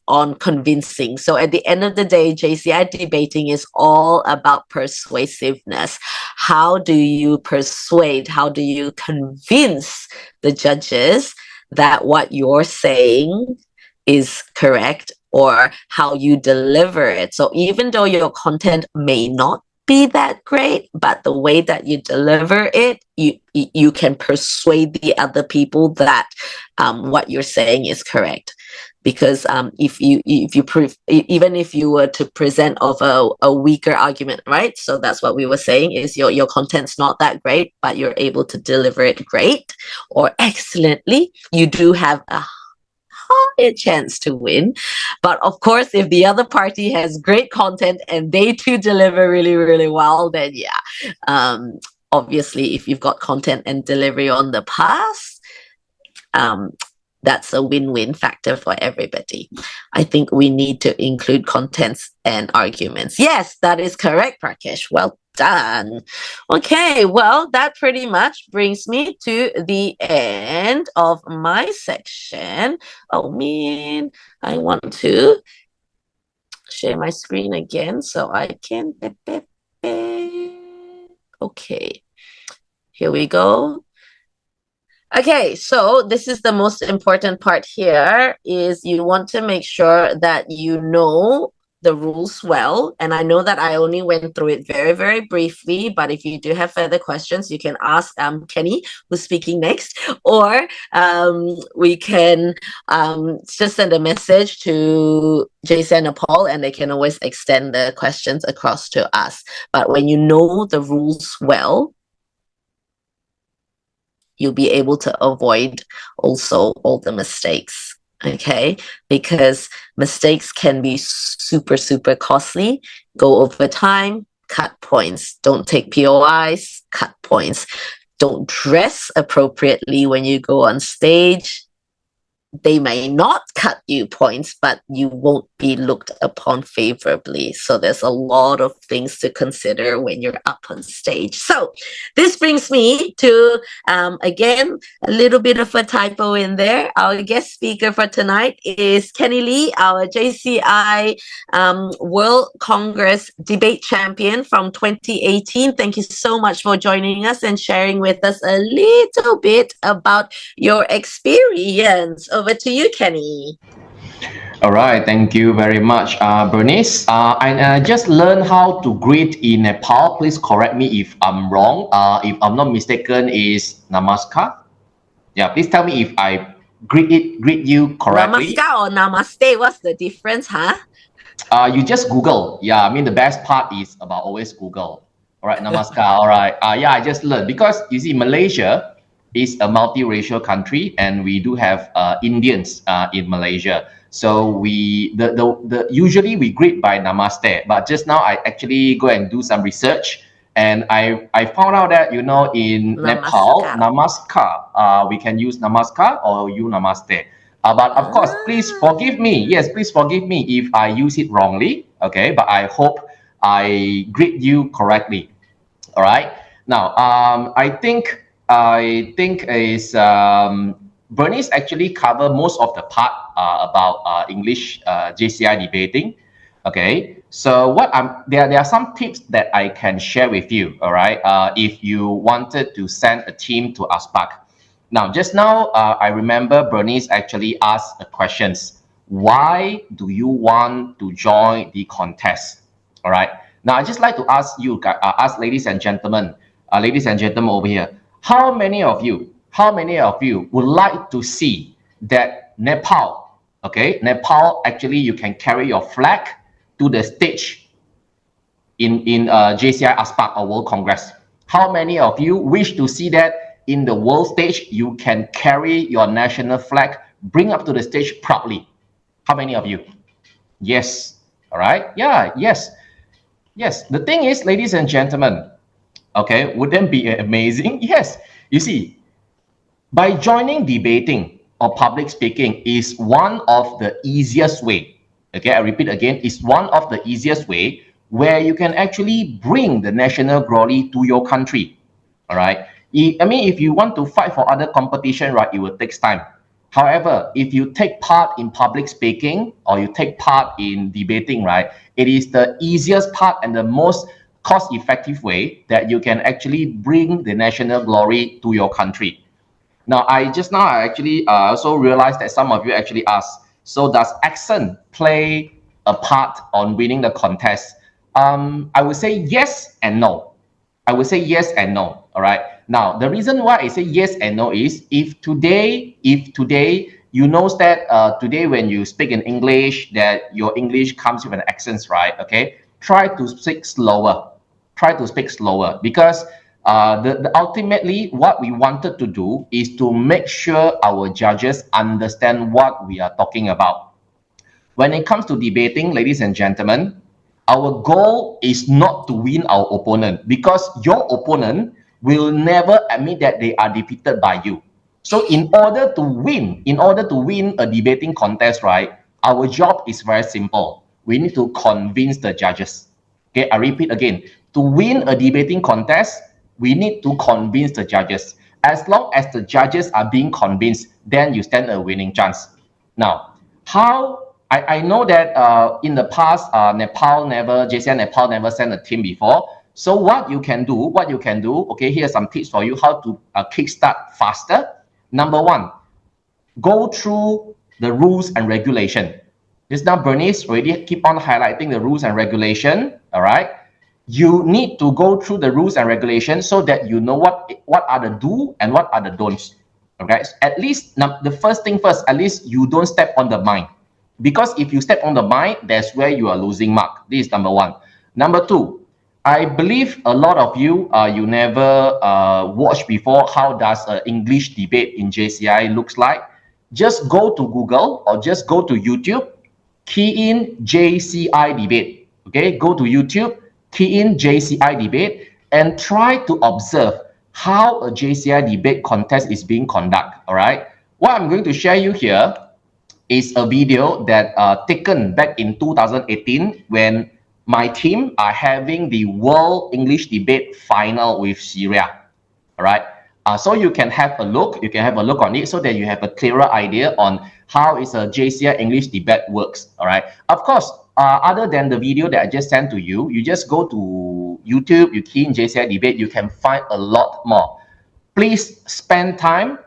Speaker 7: on convincing. So at the end of the day, JCI debating is all about persuasiveness. How do you persuade? How do you convince the judges that what you're saying is correct, or how you deliver it? So even though your content may not be that great, but the way that you deliver it, you can persuade the other people that what you're saying is correct. Because if you prove, even if you were to present of a weaker argument, right? So that's what we were saying is your content's not that great, but you're able to deliver it great or excellently, you do have a higher chance to win. But of course, if the other party has great content and they too deliver really, really well, then yeah. Obviously, if you've got content and delivery on the pass, that's a win-win factor for everybody. I think we need to include contents and arguments. Yes, that is correct, Prakesh. Well done. Okay, well, that pretty much brings me to the end of my section. Oh man, I want to share my screen again so I can Okay, here we go. Okay, so this is the most important part here is you want to make sure that you know the rules well. And I know that I only went through it very, very briefly, but if you do have further questions, you can ask Kenny, who's speaking next, or we can just send a message to JCI Nepal and they can always extend the questions across to us. But when you know the rules well, you'll be able to avoid also all the mistakes. Okay, because mistakes can be super, super costly. Go over time, cut points. Don't take POIs, cut points. Don't dress appropriately when you go on stage. They may not cut you points, but you won't be looked upon favorably. So there's a lot of things to consider when you're up on stage. So this brings me to, again, a little bit of a typo in there. Our guest speaker for tonight is Kenny Lee, our JCI World Congress Debate Champion from 2018. Thank you so much for joining us and sharing with us a little bit about your experience. Over to you, Kenny.
Speaker 9: All right, thank you very much, Bernice. I just learned how to greet in Nepal. Please correct me if I'm wrong. If I'm not mistaken, is Namaskar. Yeah, please tell me if I greet you correctly.
Speaker 7: Namaskar or Namaste? What's the difference, huh?
Speaker 9: You just Google. Yeah, I mean the best part is about always Google. All right, Namaskar. All right. Yeah, I just learned because you see, Malaysia is a multiracial country, and we do have Indians in Malaysia. So we usually we greet by Namaste, but just now I actually go and do some research, and I found out that in Nepal, Namaskar, we can use Namaskar or you Namaste. But of course, please forgive me. Yes, please forgive me if I use it wrongly. Okay, but I hope I greet you correctly. All right. Now, I think is Bernice actually covered most of the part about English JCI debating. Okay, so there are some tips that I can share with you. All right, if you wanted to send a team to ASPAC. Now, just now, I remember Bernice actually asked the questions. Why do you want to join the contest? All right. Now, I just like to ask you, ladies and gentlemen over here, how many of you would like to see that Nepal actually you can carry your flag to the stage in JCI ASPAC or World Congress? How many of you wish to see that in the world stage you can carry your national flag, bring up to the stage proudly? How many of you? Yes. All right. Yeah. Yes. The thing is, ladies and gentlemen, okay, wouldn't be amazing? Yes. You see, by joining debating or public speaking is one of the easiest way. Okay, I repeat again, it's one of the easiest way where you can actually bring the national glory to your country. All right. I mean, if you want to fight for other competition, right, it will take time. However, if you take part in public speaking or you take part in debating, right, it is the easiest part and the most cost-effective way that you can actually bring the national glory to your country. Now, I actually also realized that some of you actually asked, so does accent play a part on winning the contest? I would say yes and no. All right. Now, the reason why I say yes and no is if today you know that today when you speak in English that your English comes with an accent, right? Okay, try to speak slower. Because ultimately what we wanted to do is to make sure our judges understand what we are talking about. When it comes to debating, ladies and gentlemen, our goal is not to win our opponent, because your opponent will never admit that they are defeated by you. So in order to win a debating contest, right, our job is very simple. We need to convince the judges. Okay, I repeat again. To win a debating contest, we need to convince the judges. As long as the judges are being convinced, then you stand a winning chance. Now, I know that in the past, JCI Nepal never sent a team before. So what you can do, okay, here are some tips for you how to kickstart faster. Number one, go through the rules and regulation. Just now, Bernice already keep on highlighting the rules and regulation, all right? You need to go through the rules and regulations so that you know what are the do and what are the don'ts, okay? At least, the first thing first, at least you don't step on the mind. Because if you step on the mind, that's where you are losing mark. This is number one. Number two, I believe a lot of you, you never watched before how does an English debate in JCI looks like. Just go to Google or just go to YouTube, key in JCI debate. Okay, go to YouTube, key in JCI debate, and try to observe how a JCI debate contest is being conducted. All right. What I'm going to share you here is a video that taken back in 2018 when my team are having the World English Debate Final with Syria. All right. So you can have a look. You can have a look on it so that you have a clearer idea on how is a JCI English debate works. All right. Of course, other than the video that I just sent to you, you just go to YouTube, you key in JCI debate, you can find a lot more. Please spend time,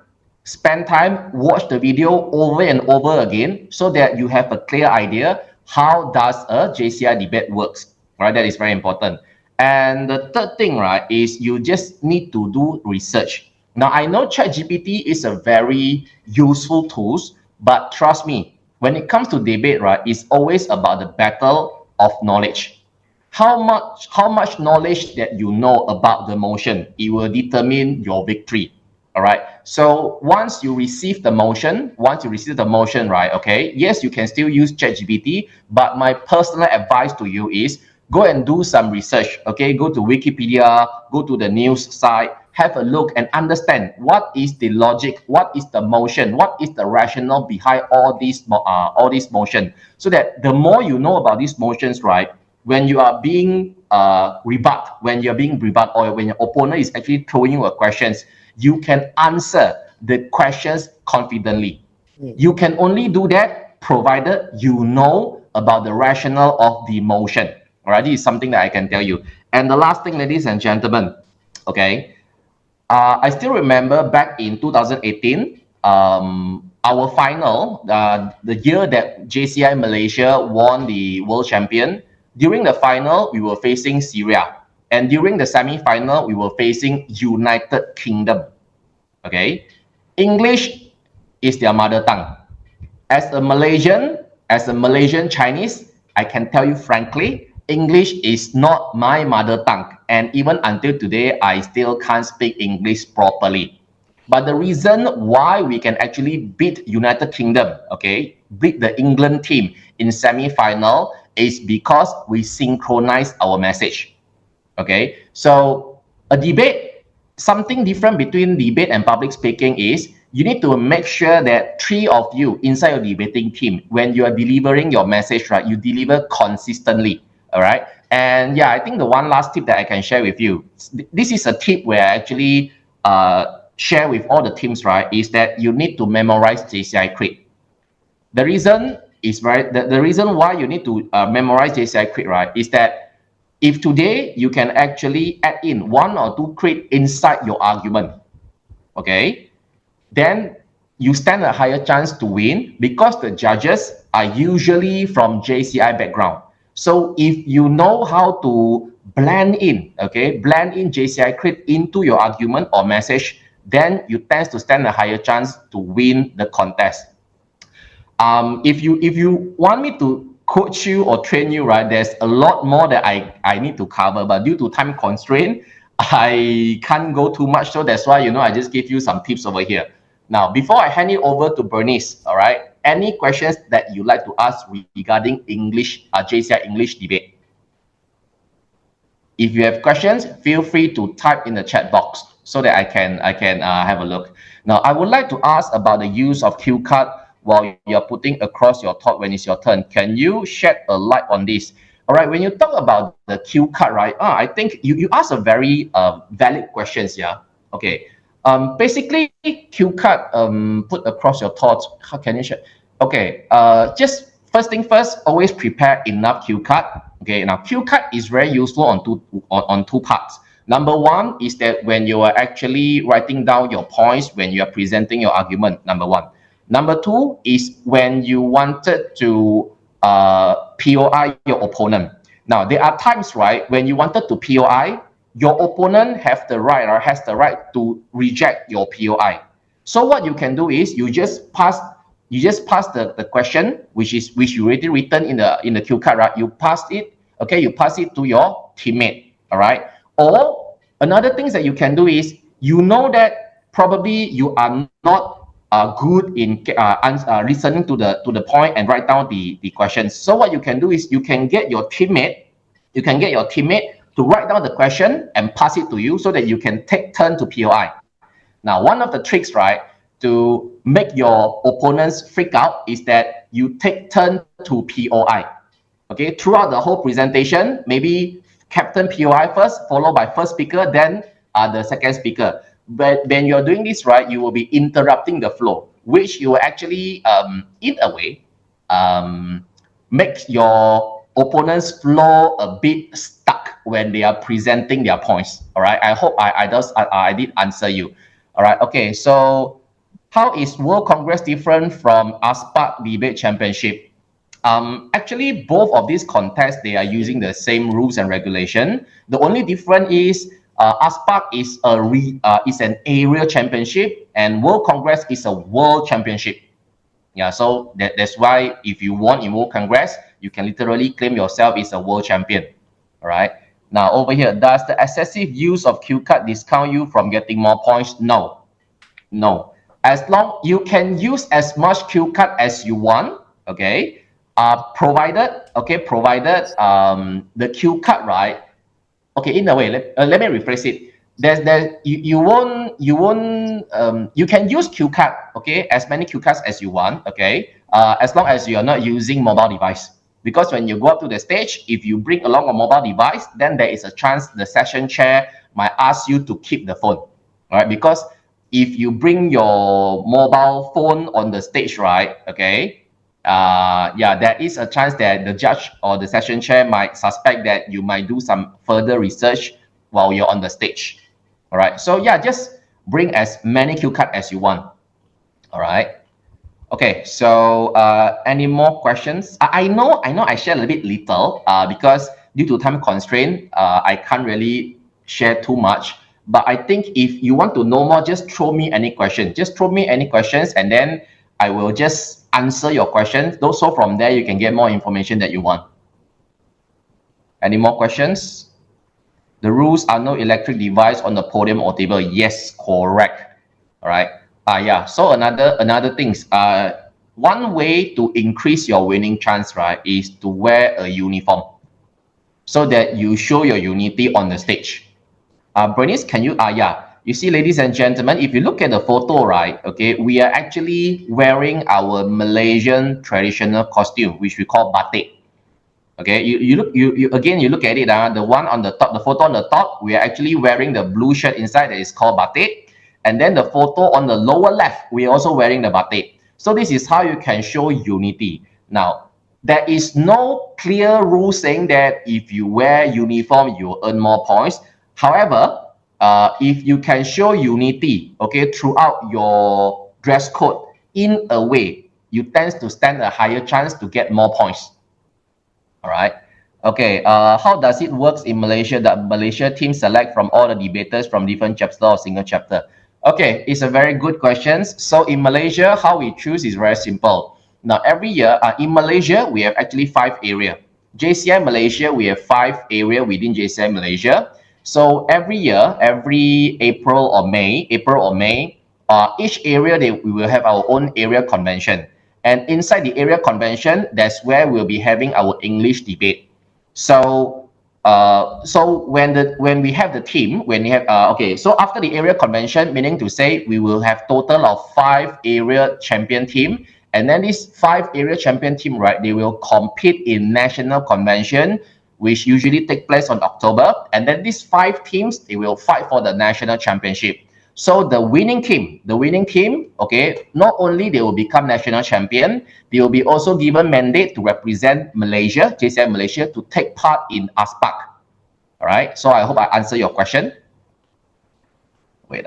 Speaker 9: watch the video over and over again so that you have a clear idea how does a JCI debate works. Right. That is very important. And the third thing, right, is you just need to do research. Now, I know ChatGPT is a very useful tool, but trust me, when it comes to debate, right, it's always about the battle of knowledge. How much knowledge that you know about the motion, it will determine your victory. All right. So once you receive the motion, right, okay, yes, you can still use ChatGPT, but my personal advice to you is go and do some research, okay? Go to Wikipedia, go to the news site, have a look and understand what is the logic, what is the motion, what is the rationale behind all this motion. So that the more you know about these motions, right, when you are being rebut, or when your opponent is actually throwing you a questions, you can answer the questions confidently. You can only do that provided you know about the rationale of the motion. All right, this is something that I can tell you. And the last thing, ladies and gentlemen, okay, I still remember back in 2018, our final, the year that JCI Malaysia won the world champion. During the final, we were facing Syria, and during the semi-final, we were facing United Kingdom. Okay, English is their mother tongue. As a Malaysian Chinese, I can tell you frankly, English is not my mother tongue. And even until today, I still can't speak English properly. But the reason why we can actually beat United Kingdom, okay, beat the England team in semi-final is because we synchronize our message. Okay, so a debate, something different between debate and public speaking is you need to make sure that three of you inside your debating team, when you are delivering your message, right, you deliver consistently. All right. And yeah, I think the one last tip that I can share with you, this is a tip where I actually share with all the teams, right, is that you need to memorize JCI crit. The reason is the reason why you need to memorize JCI crit, right, is that if today you can actually add in one or two crit inside your argument, okay, then you stand a higher chance to win because the judges are usually from JCI background. So if you know how to blend in JCI crit into your argument or message, then you tend to stand a higher chance to win the contest. If you want me to coach you or train you, right, there's a lot more that I need to cover, but due to time constraint, I can't go too much. So that's why, I just give you some tips over here. Now, before I hand it over to Bernice, all right, any questions that you'd like to ask regarding English, JCI English debate? If you have questions, feel free to type in the chat box so that I can have a look. Now, I would like to ask about the use of cue card while you're putting across your thought when it's your turn. Can you shed a light on this? All right, when you talk about the cue card, right, I think you asked a very valid questions, yeah? Okay. Basically, cue card, put across your thoughts. How can you share? Okay. Just first thing first, always prepare enough cue card. Okay, now cue card is very useful on two parts. Number one is that when you are actually writing down your points, when you are presenting your argument, number one. Number two is when you wanted to POI your opponent. Now, there are times, right, when you wanted to POI, your opponent has the right to reject your POI. So what you can do is you just pass the question, which you already written in the cue card, right? You pass it, okay, you pass it to your teammate, all right? Or another thing that you can do is, you know that probably you are not good in listening to the point and write down the questions. So what you can do is you can get your teammate to write down the question and pass it to you so that you can take turn to POI. Now, one of the tricks, right, to make your opponents freak out is that you take turn to POI. Okay, throughout the whole presentation, maybe captain POI first, followed by first speaker, then the second speaker. But when you're doing this, right, you will be interrupting the flow, which you will actually, in a way, make your opponent's flow a bit stuck when they are presenting their points. All right, I hope I did answer you. All right, okay, so how is World Congress different from ASPAC Debate Championship? Actually, both of these contests, they are using the same rules and regulation. The only difference is ASPAC is an area championship, and World Congress is a world championship. Yeah, so that's why if you won in World Congress, you can literally claim yourself as a world champion. All right. Now over here, does the excessive use of cue card discount you from getting more points? No, no. As long you can use as much cue card as you want, okay. Provided the cue card, right? Okay, in a way, let me rephrase it. You can use cue card, okay, as many cue cards as you want, okay, as long as you are not using mobile device. Because when you go up to the stage, if you bring along a mobile device, then there is a chance the session chair might ask you to keep the phone, all right? Because if you bring your mobile phone on the stage, right, okay, yeah, there is a chance that the judge or the session chair might suspect that you might do some further research while you're on the stage. All right, so yeah, just bring as many cue cards as you want. All right. Okay, so any more questions? I know I shared a little because due to time constraint, I can't really share too much. But I think if you want to know more, just throw me any question. Just throw me any questions, and then I will just answer your questions. So from there, you can get more information that you want. Any more questions? The rules are no electric device on the podium or table. Yes, correct. All right. Yeah. So another things. One way to increase your winning chance, right, is to wear a uniform, so that you show your unity on the stage. Bernice, can you? Yeah. You see, ladies and gentlemen, if you look at the photo, right, okay, we are actually wearing our Malaysian traditional costume, which we call batik. Okay, you look at it, the one on the top, the photo on the top, we are actually wearing the blue shirt inside that is called batik. And then the photo on the lower left, we are also wearing the batik. So this is how you can show unity. Now, there is no clear rule saying that if you wear uniform, you earn more points. However, if you can show unity, okay, throughout your dress code, in a way, you tend to stand a higher chance to get more points. All right. Okay. How does it work in Malaysia? The Malaysia team select from all the debaters from different chapter or single chapter? Okay, it's a very good question. So in Malaysia, how we choose is very simple. Now, every year in Malaysia, we have actually 5 areas. JCI Malaysia, we have 5 areas within JCI Malaysia. So every year, every April or May, each area we will have our own area convention. And inside the area convention, that's where we'll be having our English debate. So when we have the team, so after the area convention, meaning to say we will have total of 5 area champion team, and then these 5 area champion team, right, they will compete in national convention, which usually take place on October, and then these 5 teams, they will fight for the national championship. So the winning team, okay, not only they will become national champion, they will be also given mandate to represent Malaysia, JCI Malaysia, to take part in ASPAC. All right. So I hope I answer your question. Wait,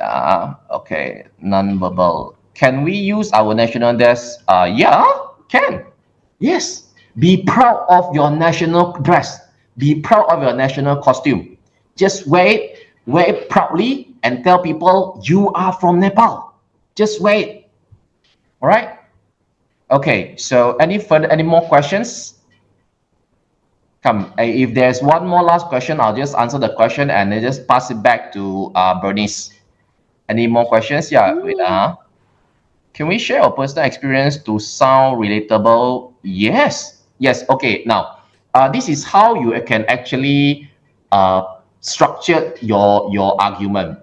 Speaker 9: okay, non-verbal. Can we use our national dress? Yeah, can. Yes. Be proud of your national dress. Be proud of your national costume. Just wear it proudly and tell people you are from Nepal. Just wear it. All right. Okay. So any more questions? Come. If there's one more last question, I'll just answer the question and then just pass it back to Bernice. Any more questions? Yeah. Wait. Can we share our personal experience to sound relatable? Yes. Yes. Okay. Now, this is how you can actually structure your argument.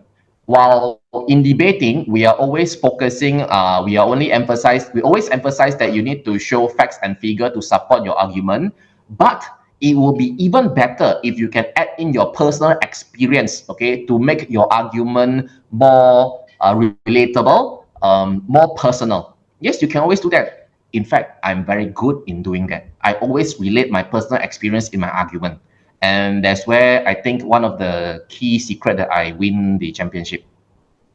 Speaker 9: While in debating, we are always focusing. We always emphasize that you need to show facts and figure to support your argument. But it will be even better if you can add in your personal experience, okay, to make your argument more relatable, more personal. Yes, you can always do that. In fact, I'm very good in doing that. I always relate my personal experience in my argument. And that's where I think one of the key secret that I win the championship.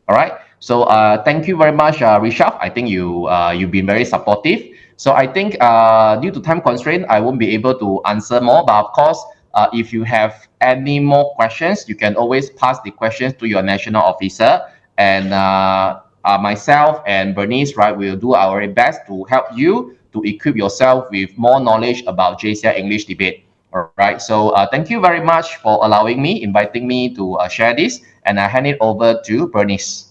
Speaker 9: All right. So thank you very much, Rishabh. I think you've been very supportive. So I think due to time constraint, I won't be able to answer more. But of course, if you have any more questions, you can always pass the questions to your national officer. And myself and Bernice, right, will do our very best to help you to equip yourself with more knowledge about JCI English debate. All right. So thank you very much for inviting me to share this. And I hand it over to Bernice.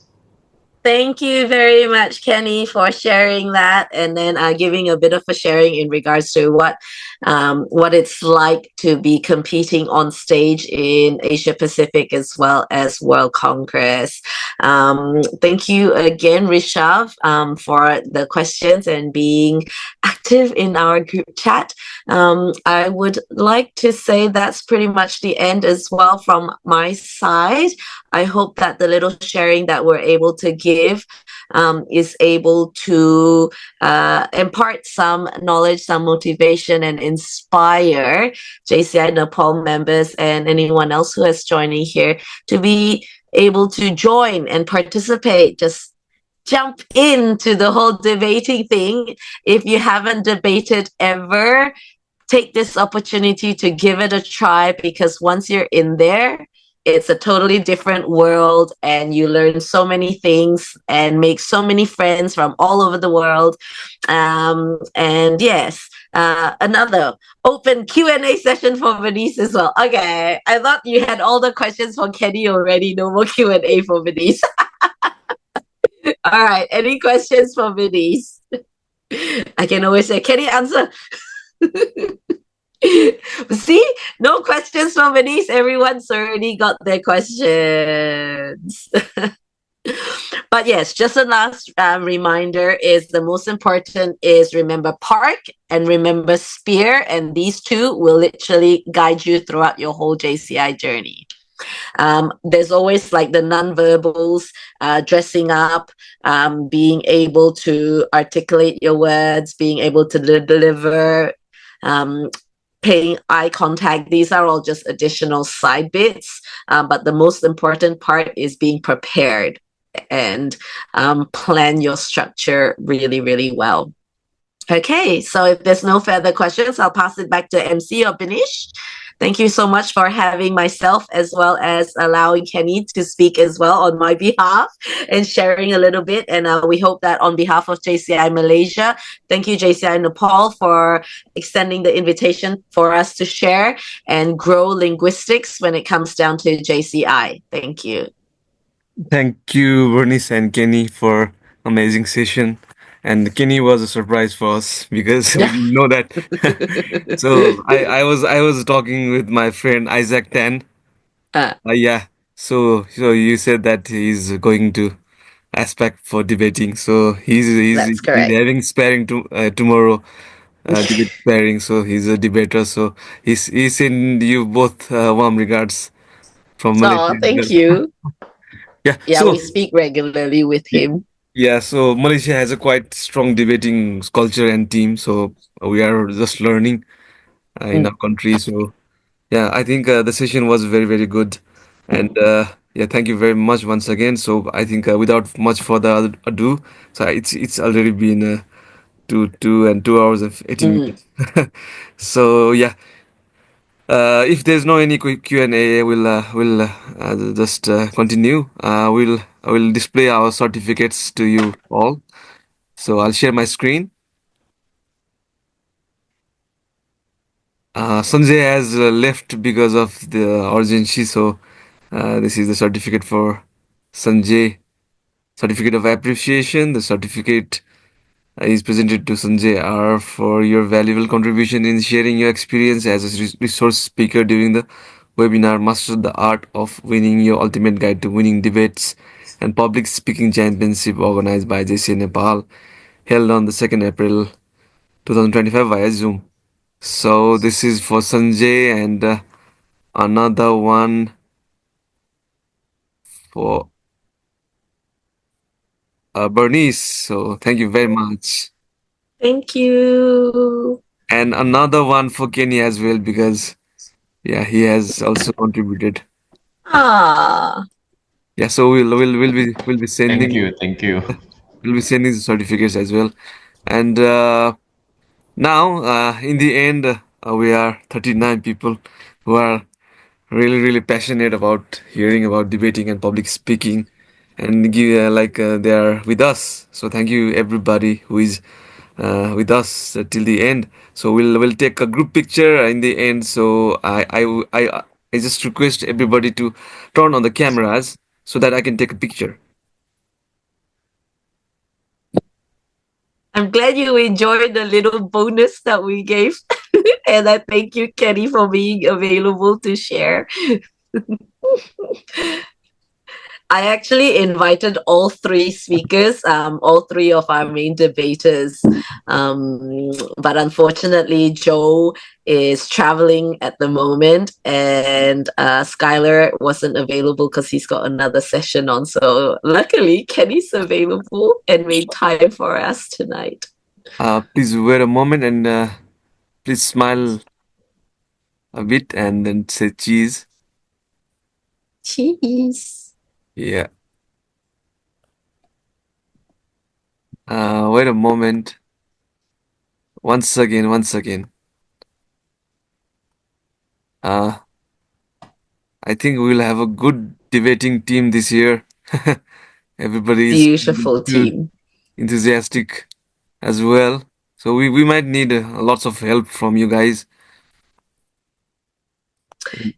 Speaker 7: Thank you very much, Kenny, for sharing that, and then giving a bit of a sharing in regards to what it's like to be competing on stage in Asia Pacific as well as World Congress. Thank you again, Rishabh, for the questions and being active in our group chat. I would like to say that's pretty much the end as well from my side. I hope that the little sharing that we're able to give is able to impart some knowledge, some motivation, and inspire JCI Nepal members and anyone else who is joining here to be able to join and participate. Just jump into the whole debating thing. If you haven't debated ever, take this opportunity to give it a try, because once you're in there, it's a totally different world and you learn so many things and make so many friends from all over the world. And yes, another open Q&A session for Bernice as well. Okay, I thought you had all the questions for Kenny already. No more Q&A for Bernice. All right, any questions for Bernice? I can always say, Kenny, answer. See, no questions from Bernice. Everyone's already got their questions. But yes, just a last reminder is the most important is remember park and remember spear, and these two will literally guide you throughout your whole JCI journey. There's always like the non-verbals, dressing up, being able to articulate your words, being able to deliver, paying eye contact. These are all just additional side bits, but the most important part is being prepared and plan your structure really, really well. Okay, so if there's no further questions, I'll pass it back to MC or Binish. Thank you so much for having myself as well as allowing Kenny to speak as well on my behalf and sharing a little bit. And we hope that on behalf of JCI Malaysia, thank you JCI Nepal for extending the invitation for us to share and grow linguistics when it comes down to JCI. Thank you.
Speaker 8: Thank you, Bernice and Kenny, for amazing session. And Kenny was a surprise for us because we didn't know that. So I was talking with my friend Isaac Tan. Yeah. So you said that he's going to ASPAC for debating. So he's having sparring tomorrow. Debate sparring. So he's a debater. So he's sending you both warm regards from Malaysia.
Speaker 7: Oh, thank you.
Speaker 8: Yeah.
Speaker 7: Yeah,
Speaker 8: So
Speaker 7: we speak regularly with him.
Speaker 8: yeah, so Malaysia has a quite strong debating culture and team. So we are just learning in
Speaker 7: Mm.
Speaker 8: our country. So yeah, I think the session was very, very good. And yeah, thank you very much once again. So I think without much further ado, so it's already been 2 hours and 18
Speaker 7: Mm.
Speaker 8: minutes. So yeah, if there's no any quick Q&A, we'll just continue. I will display our certificates to you all. So I'll share my screen. Sanjay has left because of the urgency. So this is the certificate for Sanjay. Certificate of appreciation. The certificate is presented to Sanjay R for your valuable contribution in sharing your experience as a resource speaker during the webinar Master the Art of Winning Your Ultimate Guide to Winning Debates and Public Speaking Championship organized by JCI Nepal, held on the 2nd April 2025 via Zoom. So this is for Sanjay and another one for Bernice. So thank you very much.
Speaker 7: Thank you.
Speaker 8: And another one for Kenny as well because yeah, he has also contributed.
Speaker 7: Ah.
Speaker 8: Yeah, so we'll be
Speaker 9: Thank
Speaker 8: sending
Speaker 9: you. Thank you.
Speaker 8: we'll be sending the certificates as well. And now in the end we are 39 people who are really passionate about hearing about debating and public speaking and give they are with us. So thank you everybody who is with us till the end. So we'll take a group picture in the end. So I just request everybody to turn on the cameras so that I can take a picture.
Speaker 7: I'm glad you enjoyed the little bonus that we gave. And I thank you, Kenny, for being available to share. I actually invited all three speakers, all three of our main debaters. But unfortunately, Joe is traveling at the moment, and Skylar wasn't available because he's got another session on. So luckily, Kenny's available and made time for us tonight.
Speaker 8: Please wait a moment and please smile a bit and then say cheese.
Speaker 7: Cheese.
Speaker 8: Yeah. Wait a moment. Once again. Uh, I think we'll have a good debating team this year. Everybody is
Speaker 7: Beautiful
Speaker 8: too
Speaker 7: team.
Speaker 8: enthusiastic as well. So we might need lots of help from you guys.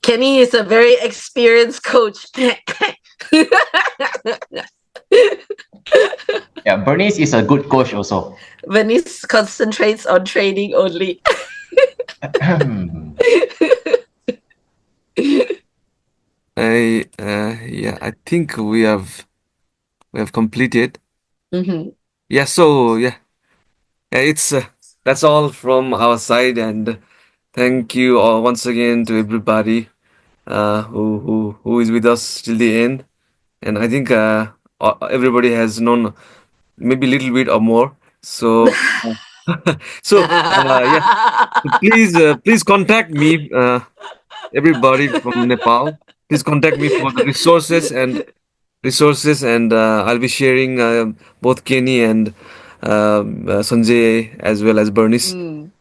Speaker 7: Kenny is a very experienced coach.
Speaker 9: Yeah, Bernice is a good coach also.
Speaker 7: Bernice concentrates on training only.
Speaker 8: I think we have completed.
Speaker 7: Mhm.
Speaker 8: Yeah, so yeah, it's that's all from our side, and thank you all once again to everybody who is with us till the end. And I think everybody has known maybe a little bit or more. So yeah, so please contact me, everybody from Nepal. Please contact me for the resources and I'll be sharing both Kenny and Sanjay as well as Bernice
Speaker 7: Mm.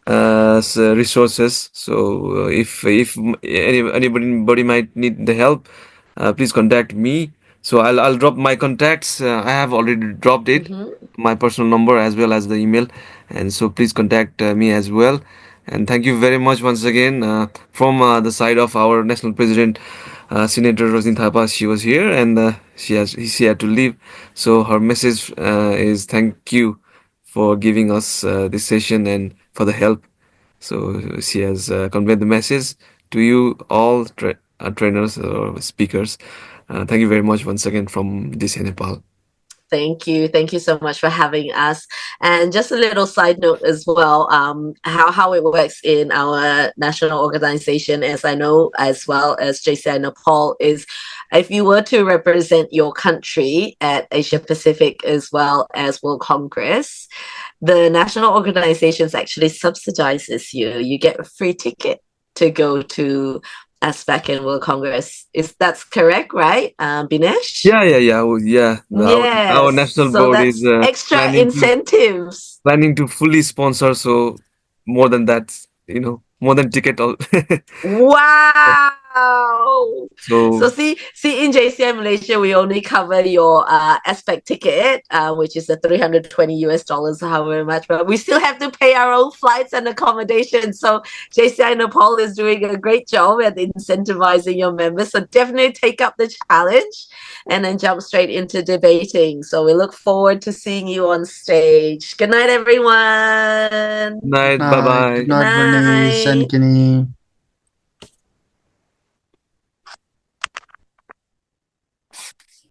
Speaker 8: resources. So if anybody might need the help, please contact me. So I'll drop my contacts. I have already dropped it,
Speaker 7: Mhm.
Speaker 8: my personal number as well as the email, and so please contact me as well. And thank you very much once again from the side of our national president, Senator Rajani Thapa. She was here and she had to leave. So her message is thank you for giving us this session and for the help. So she has conveyed the message to you all trainers or speakers. Thank you very much once again from JCI Nepal.
Speaker 7: Thank you. Thank you so much for having us. And just a little side note as well, how it works in our national organization, as I know, as well as JCI Nepal, is if you were to represent your country at Asia Pacific as well as World Congress, the national organizations actually subsidizes you. You get a free ticket to go to ASPAC and World Congress. Is that's correct, right, Binesh?
Speaker 8: Yeah. Our
Speaker 7: Yes.
Speaker 8: national
Speaker 7: So
Speaker 8: board is
Speaker 7: that's extra
Speaker 8: planning
Speaker 7: incentives.
Speaker 8: to fully sponsor. So more than that, more than ticket.
Speaker 7: Wow. So
Speaker 8: So
Speaker 7: see in JCI Malaysia, we only cover your aspect ticket, which is the $320 however much, but we still have to pay our own flights and accommodation. So JCI Nepal is doing a great job at incentivizing your members. So definitely take up the challenge and then jump straight into debating. So we look forward to seeing you on stage. Good night, everyone.
Speaker 8: night. Bye
Speaker 5: Good
Speaker 8: bye.
Speaker 5: night, Bernice and
Speaker 7: Night.
Speaker 5: Kenny.